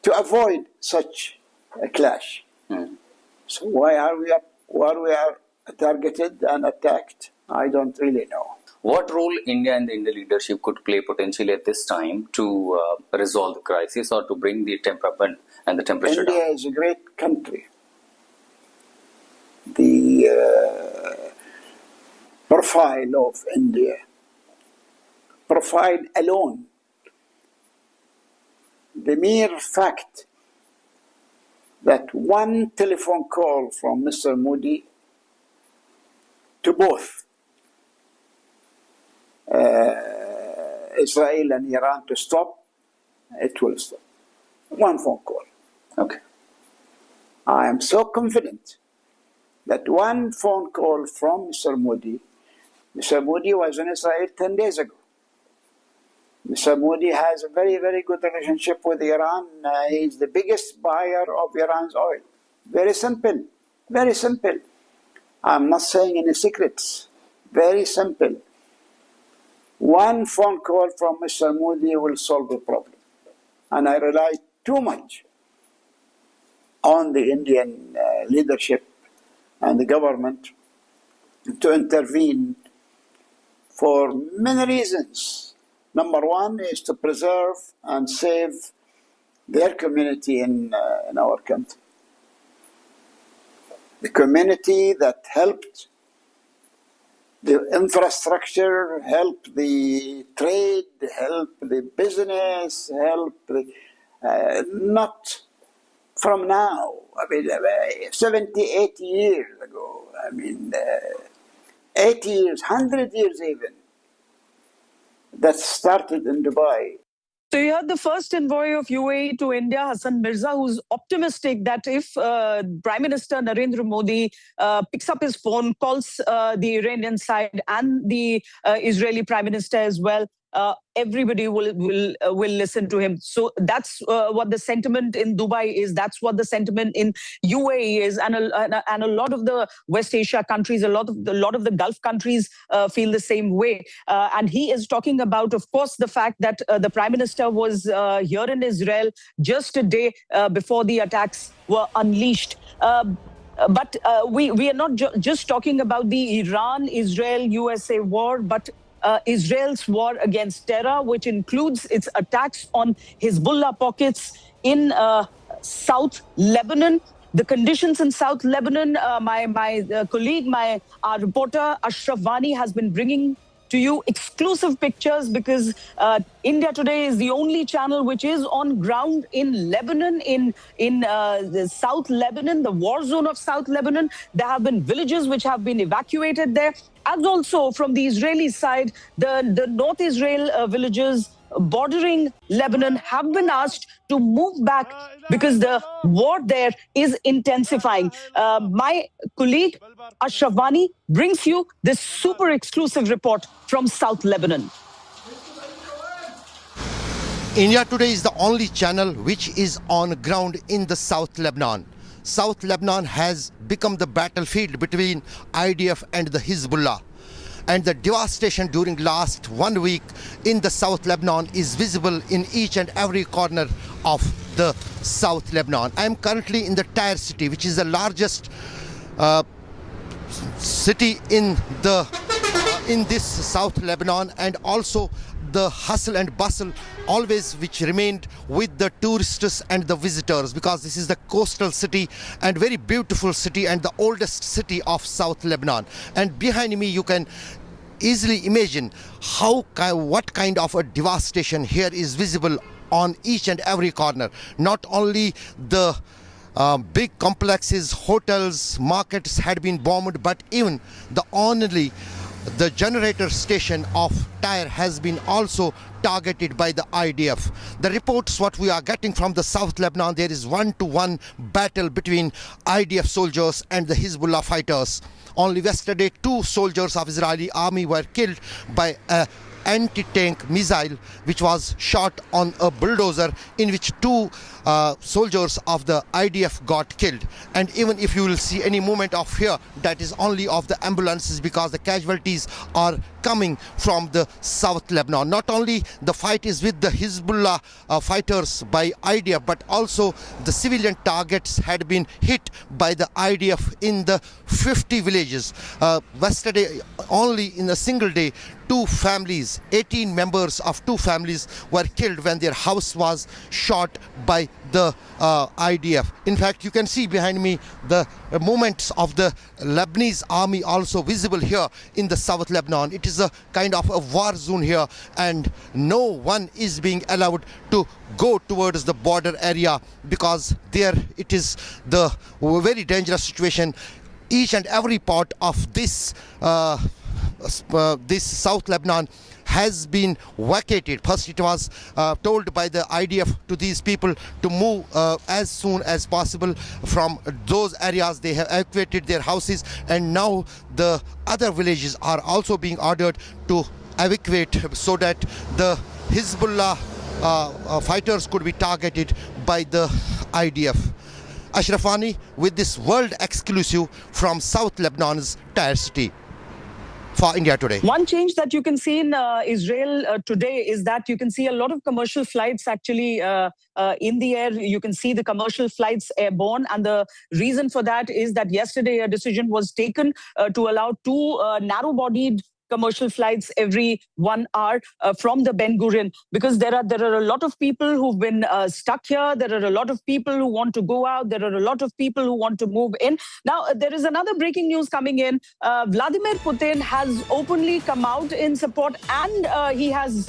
to avoid such a clash. So why are we targeted and attacked? I don't really know. What role India and the Indian leadership could play potentially at this time to resolve the crisis or to bring the temperament and the temperature down? India is a great country. The profile of India, profile alone, the mere fact that one telephone call from Mr. Modi to both Israel and Iran to stop, it will stop. One phone call. Okay. I am so confident that one phone call from Mr. Modi was in Israel 10 days ago. Mr. Modi has a very, very good relationship with Iran. He is the biggest buyer of Iran's oil. Very simple. Very simple. I'm not saying any secrets. Very simple. One phone call from Mr. Modi will solve the problem. And I rely too much on the Indian leadership and the government to intervene for many reasons. Number one is to preserve and save their community in our country. The community that helped the infrastructure, helped the trade, helped the business, helped the, not from now, 70, 80 years ago. I mean, 80 years, 100 years even, that started in Dubai. So you heard the first envoy of UAE to India, Hassan Mirza, who's optimistic that if Prime Minister Narendra Modi picks up his phone, calls the Iranian side and the Israeli Prime Minister as well, everybody will listen to him. So that's what the sentiment in Dubai is. That's what the sentiment in UAE is, and a lot of the West Asia countries, a lot of the Gulf countries feel the same way. And he is talking about, of course, the fact that the Prime Minister was here in Israel just a day before the attacks were unleashed. But we are not just talking about the Iran-Israel-USA war, but Israel's war against terror, which includes its attacks on Hezbollah pockets in South Lebanon. The conditions in South Lebanon, my colleague, our reporter Ashraf Vani has been bringing to you exclusive pictures, because India Today is the only channel which is on ground in Lebanon, in the South Lebanon, the war zone of South Lebanon. There have been villages which have been evacuated there. And also from the Israeli side, the North Israel villages bordering Lebanon have been asked to move back because the war there is intensifying. My colleague Ashraf Vani brings you this super exclusive report from South Lebanon. India Today is the only channel which is on ground in the South Lebanon. South Lebanon has become the battlefield between IDF and the Hezbollah. And the devastation during last 1 week in the South Lebanon is visible in each and every corner of the South Lebanon. I am currently in the Tyre city, which is the largest city in this South Lebanon, and also the hustle and bustle always which remained with the tourists and the visitors, because this is the coastal city and very beautiful city and the oldest city of South Lebanon. And behind me you can easily imagine what kind of a devastation here is visible on each and every corner. Not only the big complexes, hotels, markets had been bombed, but even the generator station of Tyre has been also targeted by the IDF. The reports what we are getting from the South Lebanon, there is 1-to-1 battle between IDF soldiers and the Hezbollah fighters. Only yesterday, 2 soldiers of Israeli army were killed by a anti-tank missile which was shot on a bulldozer, in which 2 soldiers of the IDF got killed. And even if you will see any movement of here, that is only of the ambulances, because the casualties are coming from the South Lebanon. Not only the fight is with the Hezbollah fighters by IDF, but also the civilian targets had been hit by the IDF in the 50 villages. Yesterday, only in a single day, 2 families, 18 members of 2 families were killed when their house was shot by the IDF. In fact, you can see behind me the movements of the Lebanese army also visible here in the South Lebanon. It is a kind of a war zone here, and no one is being allowed to go towards the border area, because there it is the very dangerous situation. Each and every part of this South Lebanon has been vacated. First it was told by the IDF to these people to move as soon as possible from those areas. They have evacuated their houses, and now the other villages are also being ordered to evacuate so that the Hezbollah fighters could be targeted by the IDF. Ashraf Vani with this world exclusive from South Lebanon's Tyre city for India Today. One change that you can see in Israel today is that you can see a lot of commercial flights actually in the air. You can see the commercial flights airborne. And the reason for that is that yesterday a decision was taken to allow 2 narrow-bodied commercial flights every 1 hour from the Ben Gurion, because there are a lot of people who've been stuck here. There are a lot of people who want to go out. There are a lot of people who want to move in. Now, there is another breaking news coming in. Vladimir Putin has openly come out in support, and he has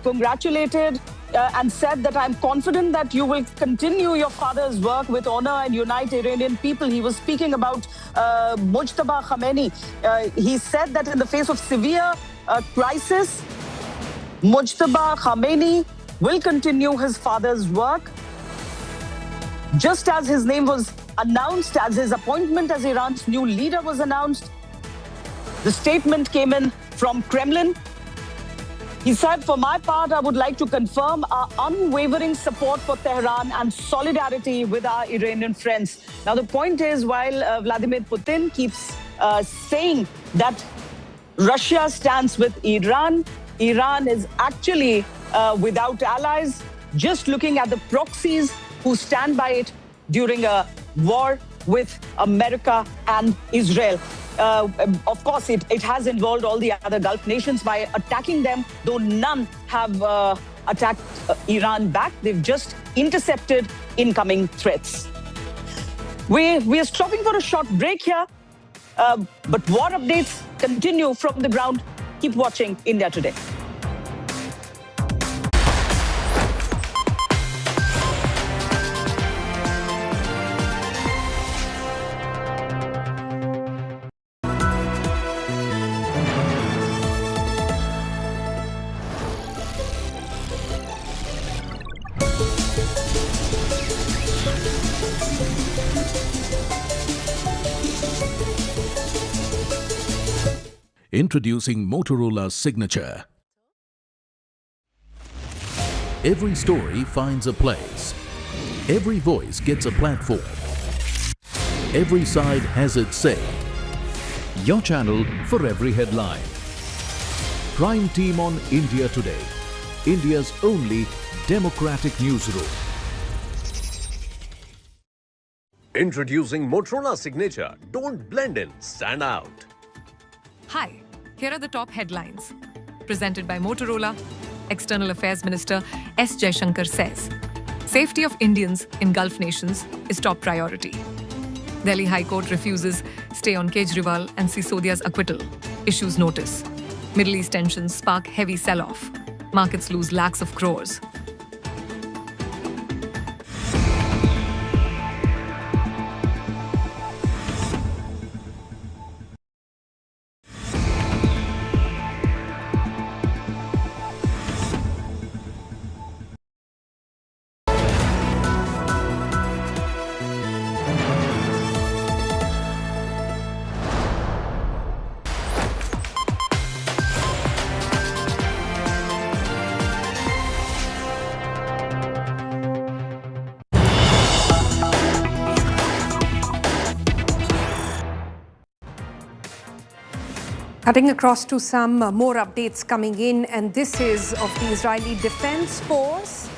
congratulated and said that I'm confident that you will continue your father's work with honor and unite Iranian people. He was speaking about Mujtaba Khamenei. He said that in the face of severe crisis, Mujtaba Khamenei will continue his father's work. Just as his name was announced, as his appointment as Iran's new leader was announced, the statement came in from Kremlin. He said, for my part, I would like to confirm our unwavering support for Tehran and solidarity with our Iranian friends. Now, the point is, while Vladimir Putin keeps saying that Russia stands with Iran, Iran is actually without allies, just looking at the proxies who stand by it during a war with America and Israel. Of course, it has involved all the other Gulf nations by attacking them, though none have attacked Iran back. They've just intercepted incoming threats. We are stopping for a short break here, but war updates continue from the ground. Keep watching India Today. Introducing Motorola's signature. Every story finds a place. Every voice gets a platform. Every side has its say. Your channel for every headline. Prime Team on India Today, India's only democratic newsroom. Introducing Motorola Signature. Don't blend in, stand out. Hi, here are the top headlines. Presented by Motorola, External Affairs Minister S. Jaishankar says, safety of Indians in Gulf nations is top priority. Delhi High Court refuses stay on Kejriwal and Sisodia's acquittal, issues notice. Middle East tensions spark heavy sell-off. Markets lose lakhs of crores. Cutting across to some more updates coming in, and this is of the Israeli Defense Force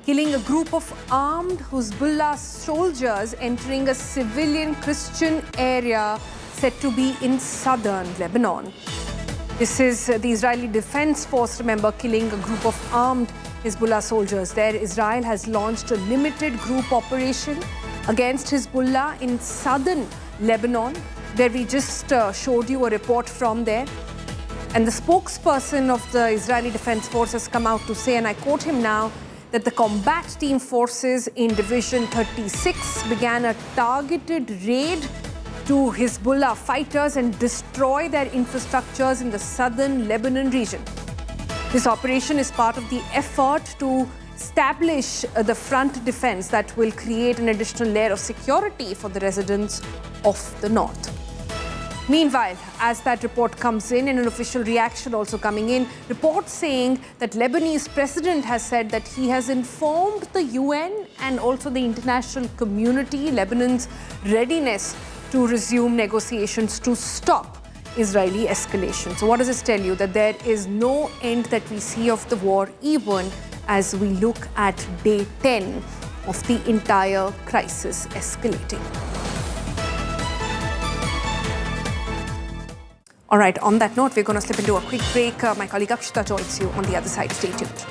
killing a group of armed Hezbollah soldiers entering a civilian Christian area said to be in southern Lebanon. This is the Israeli Defense Force, remember, killing a group of armed Hezbollah soldiers. There, Israel has launched a limited group operation against Hezbollah in southern Lebanon, where we just showed you a report from there. And the spokesperson of the Israeli Defense Force has come out to say, and I quote him now, that the combat team forces in Division 36 began a targeted raid to Hezbollah fighters and destroy their infrastructures in the southern Lebanon region. This operation is part of the effort to establish the front defense that will create an additional layer of security for the residents of the north. Meanwhile, as that report comes in, and an official reaction also coming in, reports saying that Lebanese president has said that he has informed the UN and also the international community Lebanon's readiness to resume negotiations to stop Israeli escalation. So what does this tell you? That there is no end that we see of the war, even as we look at day 10 of the entire crisis escalating. All right, on that note, we're going to slip into a quick break. My colleague Akshita joins you on the other side. Stay tuned.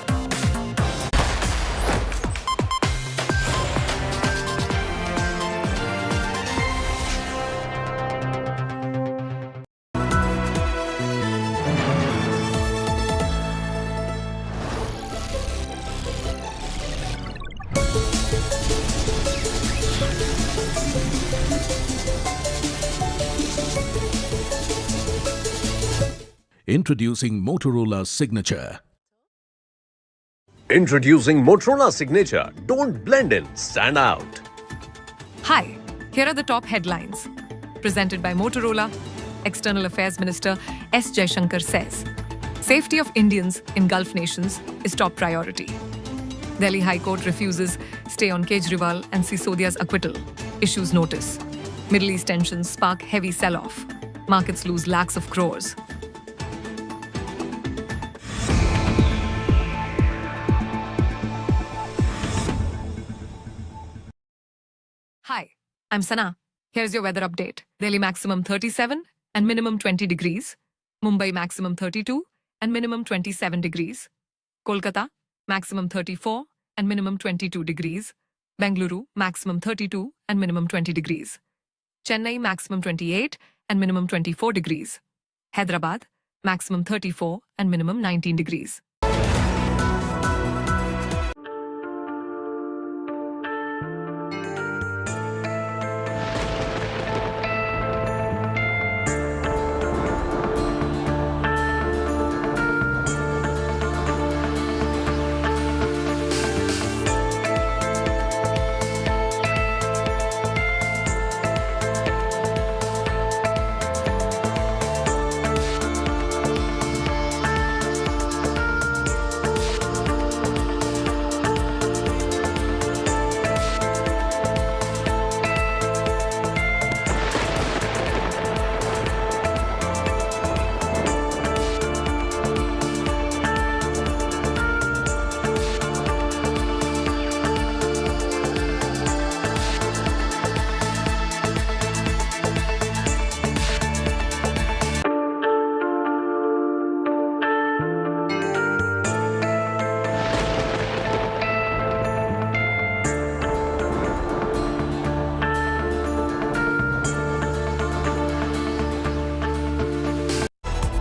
Introducing Motorola's Signature. Introducing Motorola Signature. Don't blend in, stand out. Hi, here are the top headlines. Presented by Motorola, External Affairs Minister S. Jaishankar says, safety of Indians in Gulf nations is top priority. Delhi High Court refuses stay on Kejriwal and Sisodia's acquittal, issues notice. Middle East tensions spark heavy sell-off. Markets lose lakhs of crores. Hi, I'm Sana. Here's your weather update. Delhi maximum 37 and minimum 20 degrees. Mumbai maximum 32 and minimum 27 degrees. Kolkata maximum 34 and minimum 22 degrees. Bengaluru maximum 32 and minimum 20 degrees. Chennai maximum 28 and minimum 24 degrees. Hyderabad maximum 34 and minimum 19 degrees.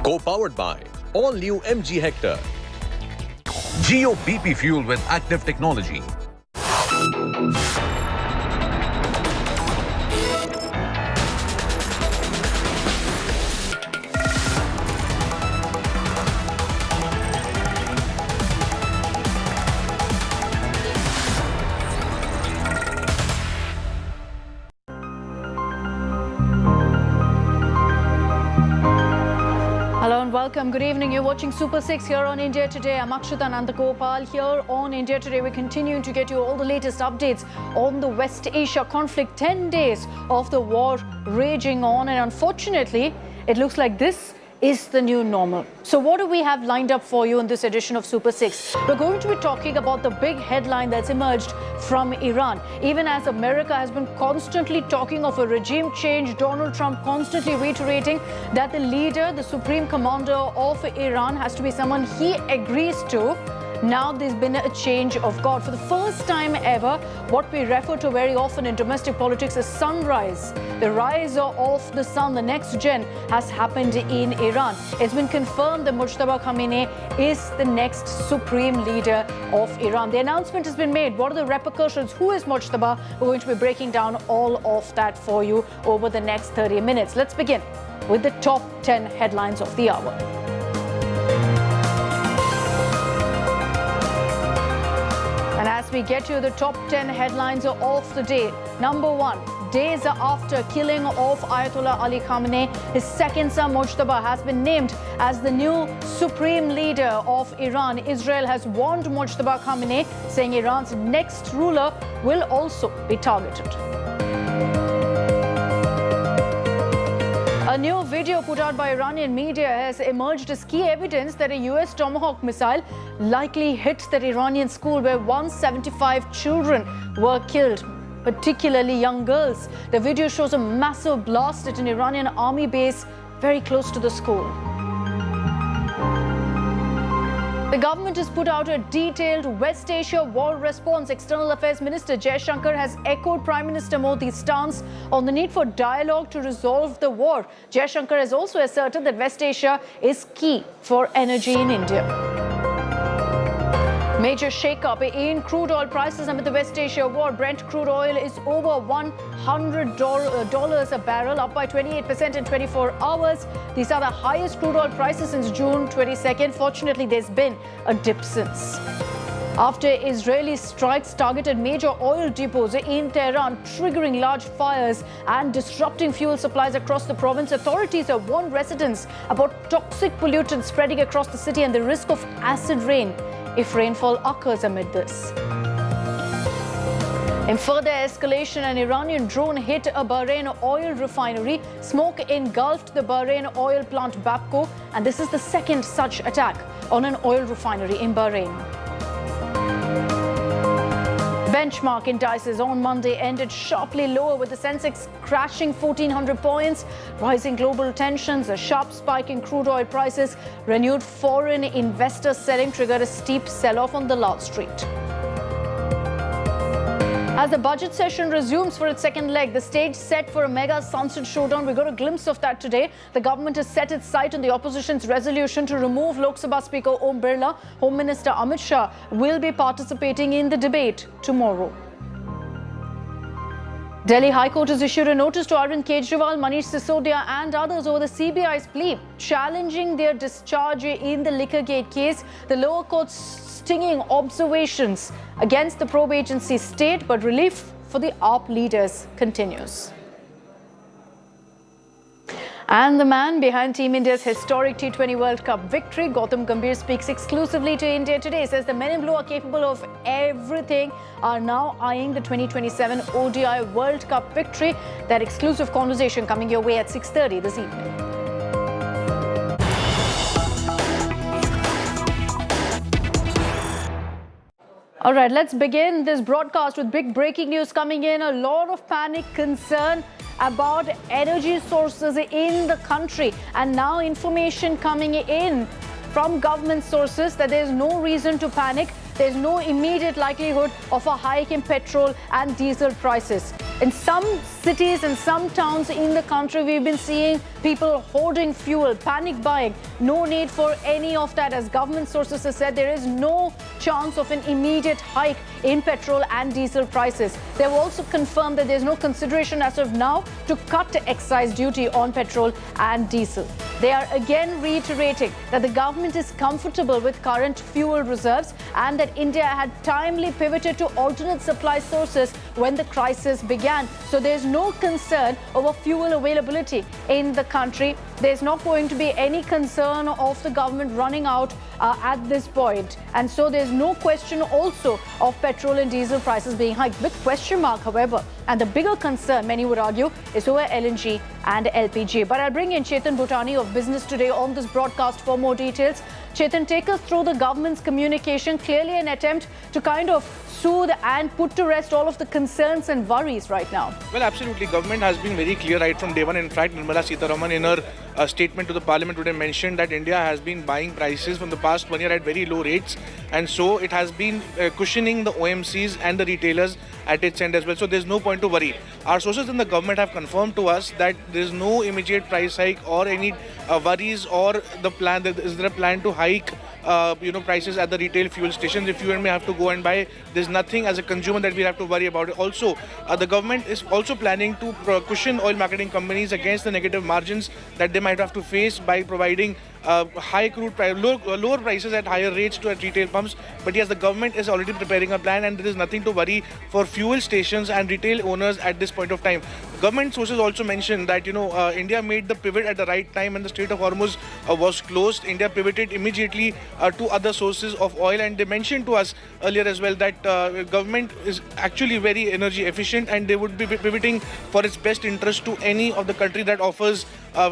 Co-powered by all-new MG Hector. Geo BP fuel with active technology. Hello and welcome. Good evening. You're watching Super 6 here on India Today. I'm Akshita Nandagopal. Here on India Today, we're continuing to get you all the latest updates on the West Asia conflict. 10 days of the war raging on, and unfortunately, it looks like this is the new normal. So what do we have lined up for you in this edition of Super 6? We're going to be talking about the big headline that's emerged from Iran. Even as America has been constantly talking of a regime change, Donald Trump constantly reiterating that the leader, the supreme commander of Iran has to be someone he agrees to. Now there's been a change of guard. For the first time ever, what we refer to very often in domestic politics as sunrise. The rise of the sun, the next gen, has happened in Iran. It's been confirmed that Mujtaba Khamenei is the next supreme leader of Iran. The announcement has been made. What are the repercussions? Who is Mujtaba? We're going to be breaking down all of that for you over the next 30 minutes. Let's begin with the top 10 headlines of the hour. And as we get to the top 10 headlines of the day, number 1, days after killing of Ayatollah Ali Khamenei, his second son Mujtaba has been named as the new supreme leader of Iran. Israel has warned Mujtaba Khamenei, saying Iran's next ruler will also be targeted. A new video put out by Iranian media has emerged as key evidence that a US Tomahawk missile likely hit that Iranian school where 175 children were killed, particularly young girls. The video shows a massive blast at an Iranian army base very close to the school. The government has put out a detailed West Asia war response. External Affairs Minister Jaishankar has echoed Prime Minister Modi's stance on the need for dialogue to resolve the war. Jaishankar has also asserted that West Asia is key for energy in India. Major shake-up in crude oil prices amid the West Asia war. Brent crude oil is over $100 a barrel, up by 28% in 24 hours. These are the highest crude oil prices since June 22nd. Fortunately, there's been a dip since. After Israeli strikes targeted major oil depots in Tehran, triggering large fires and disrupting fuel supplies across the province, authorities have warned residents about toxic pollutants spreading across the city and the risk of acid rain if rainfall occurs amid this. In further escalation, an Iranian drone hit a Bahrain oil refinery. Smoke engulfed the Bahrain oil plant Bapco, and this is the second such attack on an oil refinery in Bahrain. Benchmark indices on Monday ended sharply lower, with the Sensex crashing 1,400 points. Rising global tensions, a sharp spike in crude oil prices, renewed foreign investor selling triggered a steep sell-off on the Lal Street. As the budget session resumes for its second leg, the stage set for a mega Sanssad showdown. We got a glimpse of that today. The government has set its sight on the opposition's resolution to remove Lok Sabha Speaker Om Birla. Home Minister Amit Shah will be participating in the debate tomorrow. Delhi High Court has issued a notice to Arvind Kejriwal, Manish Sisodia and others over the CBI's plea challenging their discharge in the Liquorgate case. The lower court's stinging observations against the probe agency stayed, but relief for the AAP leaders continues. And the man behind Team India's historic T20 World Cup victory, Gautam Gambhir, speaks exclusively to India today. Says the men in blue are capable of everything, are now eyeing the 2027 ODI World Cup victory. That exclusive conversation coming your way at 6:30 this evening. All right, let's begin this broadcast with big breaking news coming in. A lot of panic, concern about energy sources in the country. And now information coming in from government sources that there's no reason to panic. There's no immediate likelihood of a hike in petrol and diesel prices. In some cities and some towns in the country, we've been seeing people hoarding fuel, panic buying. No need for any of that. As government sources have said, there is no chance of an immediate hike in petrol and diesel prices. They've also confirmed that there's no consideration as of now to cut the excise duty on petrol and diesel. They are again reiterating that the government is comfortable with current fuel reserves and that India had timely pivoted to alternate supply sources when the crisis began. So there's no concern over fuel availability in the country. There's not going to be any concern of the government running out at this point. And so there's no question also of petrol and diesel prices being hiked. Big question mark, however, and the bigger concern, many would argue, is over LNG and LPG. But I'll bring in Chetan Bhutani of Business Today on this broadcast for more details. Chetan, take us through the government's communication, clearly an attempt to kind of soothe and put to rest all of the concerns and worries right now. Well, absolutely. Government has been very clear right from day one. In fact, Nirmala Sitharaman in her statement to the parliament today mentioned that India has been buying prices from the past 1 year at very low rates, and so it has been cushioning the OMCs and the retailers at its end as well. So there's no point to worry. Our sources in the government have confirmed to us that there's no immediate price hike or any worries or the plan. Is there a plan to hike prices at the retail fuel stations? If you and me have to go and buy, there's nothing as a consumer that we have to worry about. Also, the government is also planning to cushion oil marketing companies against the negative margins that they might have to face by providing high crude price, lower prices at higher rates to at retail pumps. But yes, the government is already preparing a plan, and there is nothing to worry for fuel stations and retail owners at this point of time. Government sources also mentioned that India made the pivot at the right time when the Strait of Hormuz was closed. India pivoted immediately to other sources of oil, and they mentioned to us earlier as well that government is actually very energy efficient, and they would be pivoting for its best interest to any of the country that offers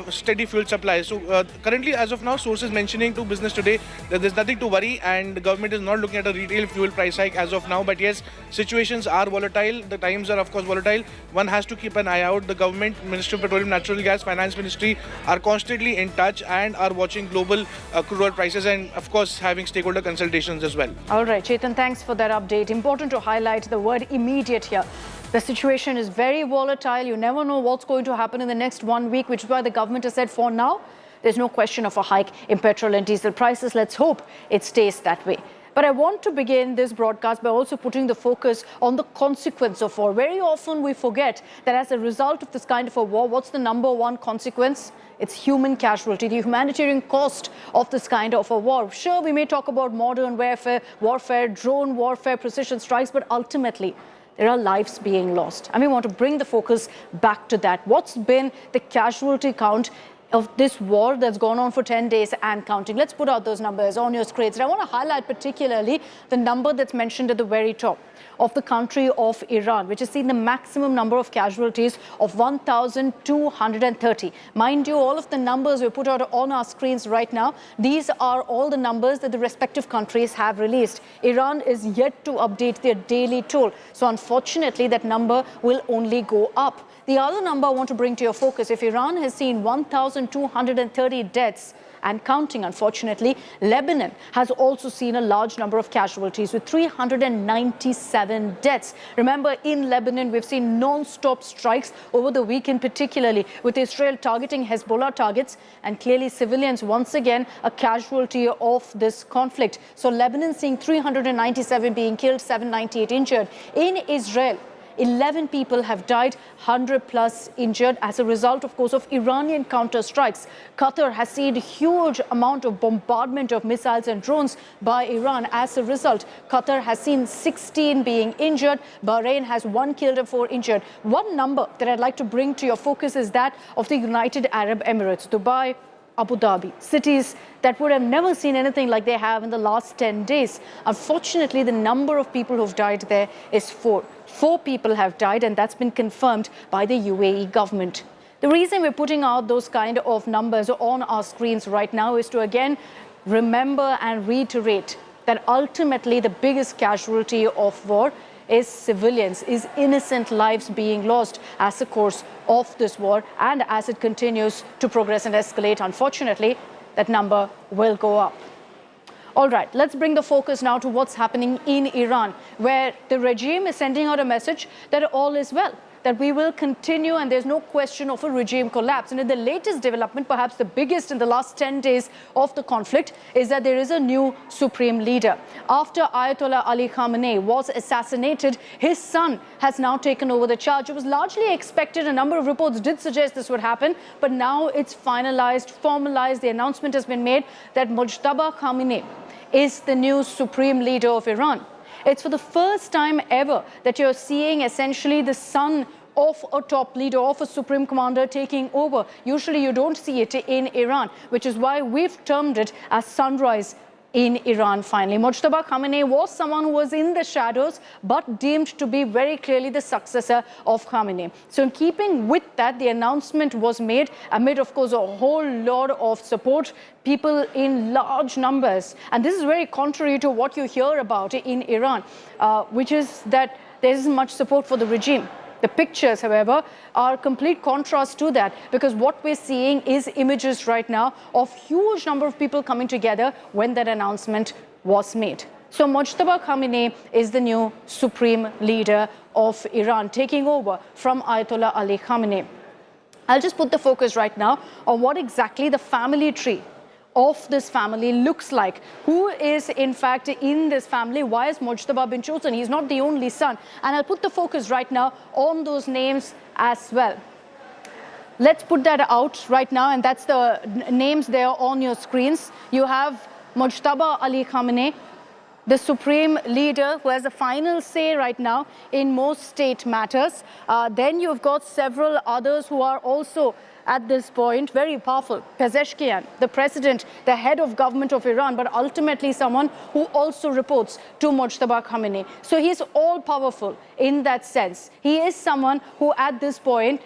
steady fuel supply. So currently, as of now, sources mentioning to Business Today that there's nothing to worry, and the government is not looking at a retail fuel price hike as of now. But yes, situations are volatile. The times are of course volatile. One has to keep an eye out. The government, Ministry of Petroleum, Natural Gas, Finance Ministry are constantly in touch and are watching global crude oil prices and of course having stakeholder consultations as well. All right, Chetan, thanks for that update. Important to highlight the word immediate here. The situation is very volatile. You never know what's going to happen in the next 1 week, which is why the government has said for now, there's no question of a hike in petrol and diesel prices. Let's hope it stays that way. But I want to begin this broadcast by also putting the focus on the consequence of war. Very often we forget that as a result of this kind of a war, what's the number one consequence? It's human casualty, the humanitarian cost of this kind of a war. Sure, we may talk about modern warfare, drone warfare, precision strikes, but ultimately, there are lives being lost. And we want to bring the focus back to that. What's been the casualty count of this war that's gone on for 10 days and counting? Let's put out those numbers on your screens. And I want to highlight particularly the number that's mentioned at the very top of the country of Iran, which has seen the maximum number of casualties of 1,230. Mind you, all of the numbers we put out on our screens right now, these are all the numbers that the respective countries have released. Iran is yet to update their daily toll. So unfortunately, that number will only go up. The other number I want to bring to your focus, if Iran has seen 1,230 deaths and counting, unfortunately, Lebanon has also seen a large number of casualties with 397 deaths. Remember, in Lebanon, we've seen non-stop strikes over the weekend, particularly with Israel targeting Hezbollah targets, and clearly civilians, once again, a casualty of this conflict. So Lebanon seeing 397 being killed, 798 injured. In Israel, 11 people have died, 100 plus injured as a result, of course, of Iranian counter-strikes. Qatar has seen a huge amount of bombardment of missiles and drones by Iran. As a result, Qatar has seen 16 being injured. Bahrain has 1 killed and 4 injured. One number that I'd like to bring to your focus is that of the United Arab Emirates, Dubai, Abu Dhabi, cities that would have never seen anything like they have in the last 10 days. Unfortunately, the number of people who've died there is 4. 4 people have died, and that's been confirmed by the UAE government. The reason we're putting out those kind of numbers on our screens right now is to again remember and reiterate that ultimately the biggest casualty of war is civilians, is innocent lives being lost as a course of this war, and as it continues to progress and escalate, unfortunately, that number will go up. All right, let's bring the focus now to what's happening in Iran, where the regime is sending out a message that all is well, that we will continue and there's no question of a regime collapse. And in the latest development, perhaps the biggest in the last 10 days of the conflict, is that there is a new supreme leader. After Ayatollah Ali Khamenei was assassinated, his son has now taken over the charge. It was largely expected. A number of reports did suggest this would happen, but now it's finalized, formalized. The announcement has been made that Mojtaba Khamenei is the new supreme leader of Iran. It's for the first time ever that you're seeing essentially the son of a top leader, of a supreme commander taking over. Usually you don't see it in Iran, which is why we've termed it as sunrise in Iran finally. Mojtaba Khamenei was someone who was in the shadows, but deemed to be very clearly the successor of Khamenei. So in keeping with that, the announcement was made amid, of course, a whole lot of support, people in large numbers. And this is very contrary to what you hear about in Iran, which is that there isn't much support for the regime. The pictures, however, are complete contrast to that, because what we're seeing is images right now of huge number of people coming together when that announcement was made. So Mojtaba Khamenei is the new supreme leader of Iran, taking over from Ayatollah Ali Khamenei. I'll just put the focus right now on what exactly the family tree of this family looks like. Who is in fact in this family? Why has Mojtaba been chosen? He's not the only son. And I'll put the focus right now on those names as well. Let's put that out right now, and that's the names there on your screens. You have Mojtaba Ali Khamenei, the supreme leader who has the final say right now in most state matters. Then you've got several others who are also at this point very powerful. Pezeshkian, the president, the head of government of Iran, but ultimately someone who also reports to Mojtaba Khamenei. So he's all powerful in that sense. He is someone who at this point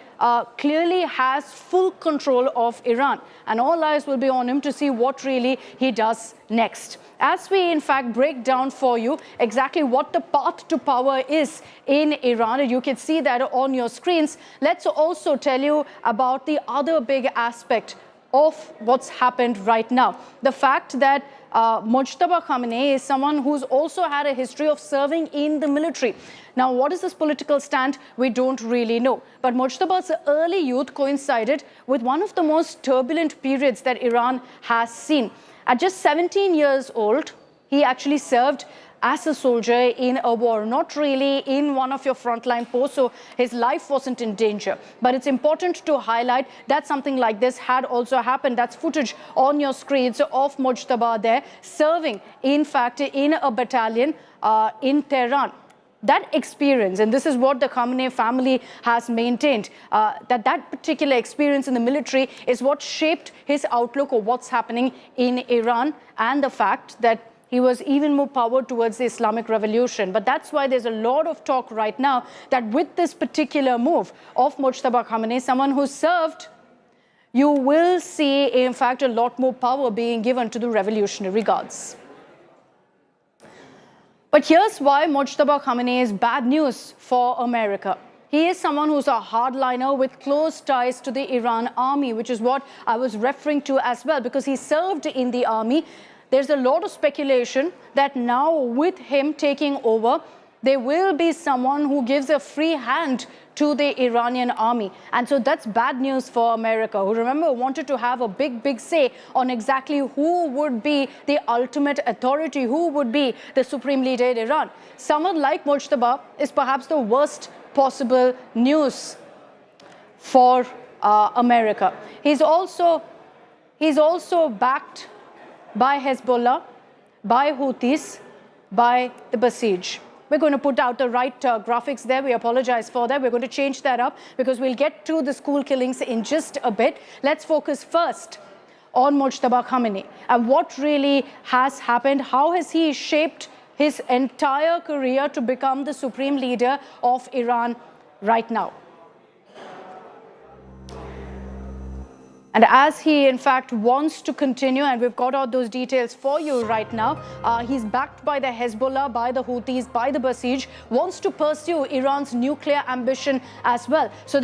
clearly has full control of Iran, and all eyes will be on him to see what really he does next. As we in fact break down for you exactly what the path to power is in Iran, and you can see that on your screens, let's also tell you about the other big aspect of what's happened right now. The fact that Mojtaba Khamenei is someone who's also had a history of serving in the military. Now, what is this political stand? We don't really know. But Mojtaba's early youth coincided with one of the most turbulent periods that Iran has seen. At just 17 years old, he actually served as a soldier in a war, not really in one of your frontline posts, so his life wasn't in danger. But it's important to highlight that something like this had also happened. That's footage on your screens of Mujtaba there, serving, in fact, in a battalion in Tehran. That experience, and this is what the Khamenei family has maintained, that particular experience in the military is what shaped his outlook of what's happening in Iran, and the fact that he was even more power towards the Islamic Revolution. But that's why there's a lot of talk right now that with this particular move of Mujtaba Khamenei, someone who served, you will see, in fact, a lot more power being given to the Revolutionary Guards. But here's why Mujtaba Khamenei is bad news for America. He is someone who's a hardliner with close ties to the Iran army, which is what I was referring to as well, because he served in the army. There's a lot of speculation that now with him taking over, there will be someone who gives a free hand to the Iranian army. And so that's bad news for America, who, remember, wanted to have a big say on exactly who would be the ultimate authority, who would be the supreme leader in Iran. Someone like Mujtaba is perhaps the worst possible news for America. He's also backed by Hezbollah, by Houthis, by the Basij. We're going to put out the right graphics there. We apologize for that. We're going to change that up because we'll get to the school killings in just a bit. Let's focus first on Mujtaba Khamenei and what really has happened. How has he shaped his entire career to become the supreme leader of Iran right now? And as he, in fact, wants to continue, and we've got all those details for you right now, he's backed by the Hezbollah, by the Houthis, by the Basij, wants to pursue Iran's nuclear ambition as well. So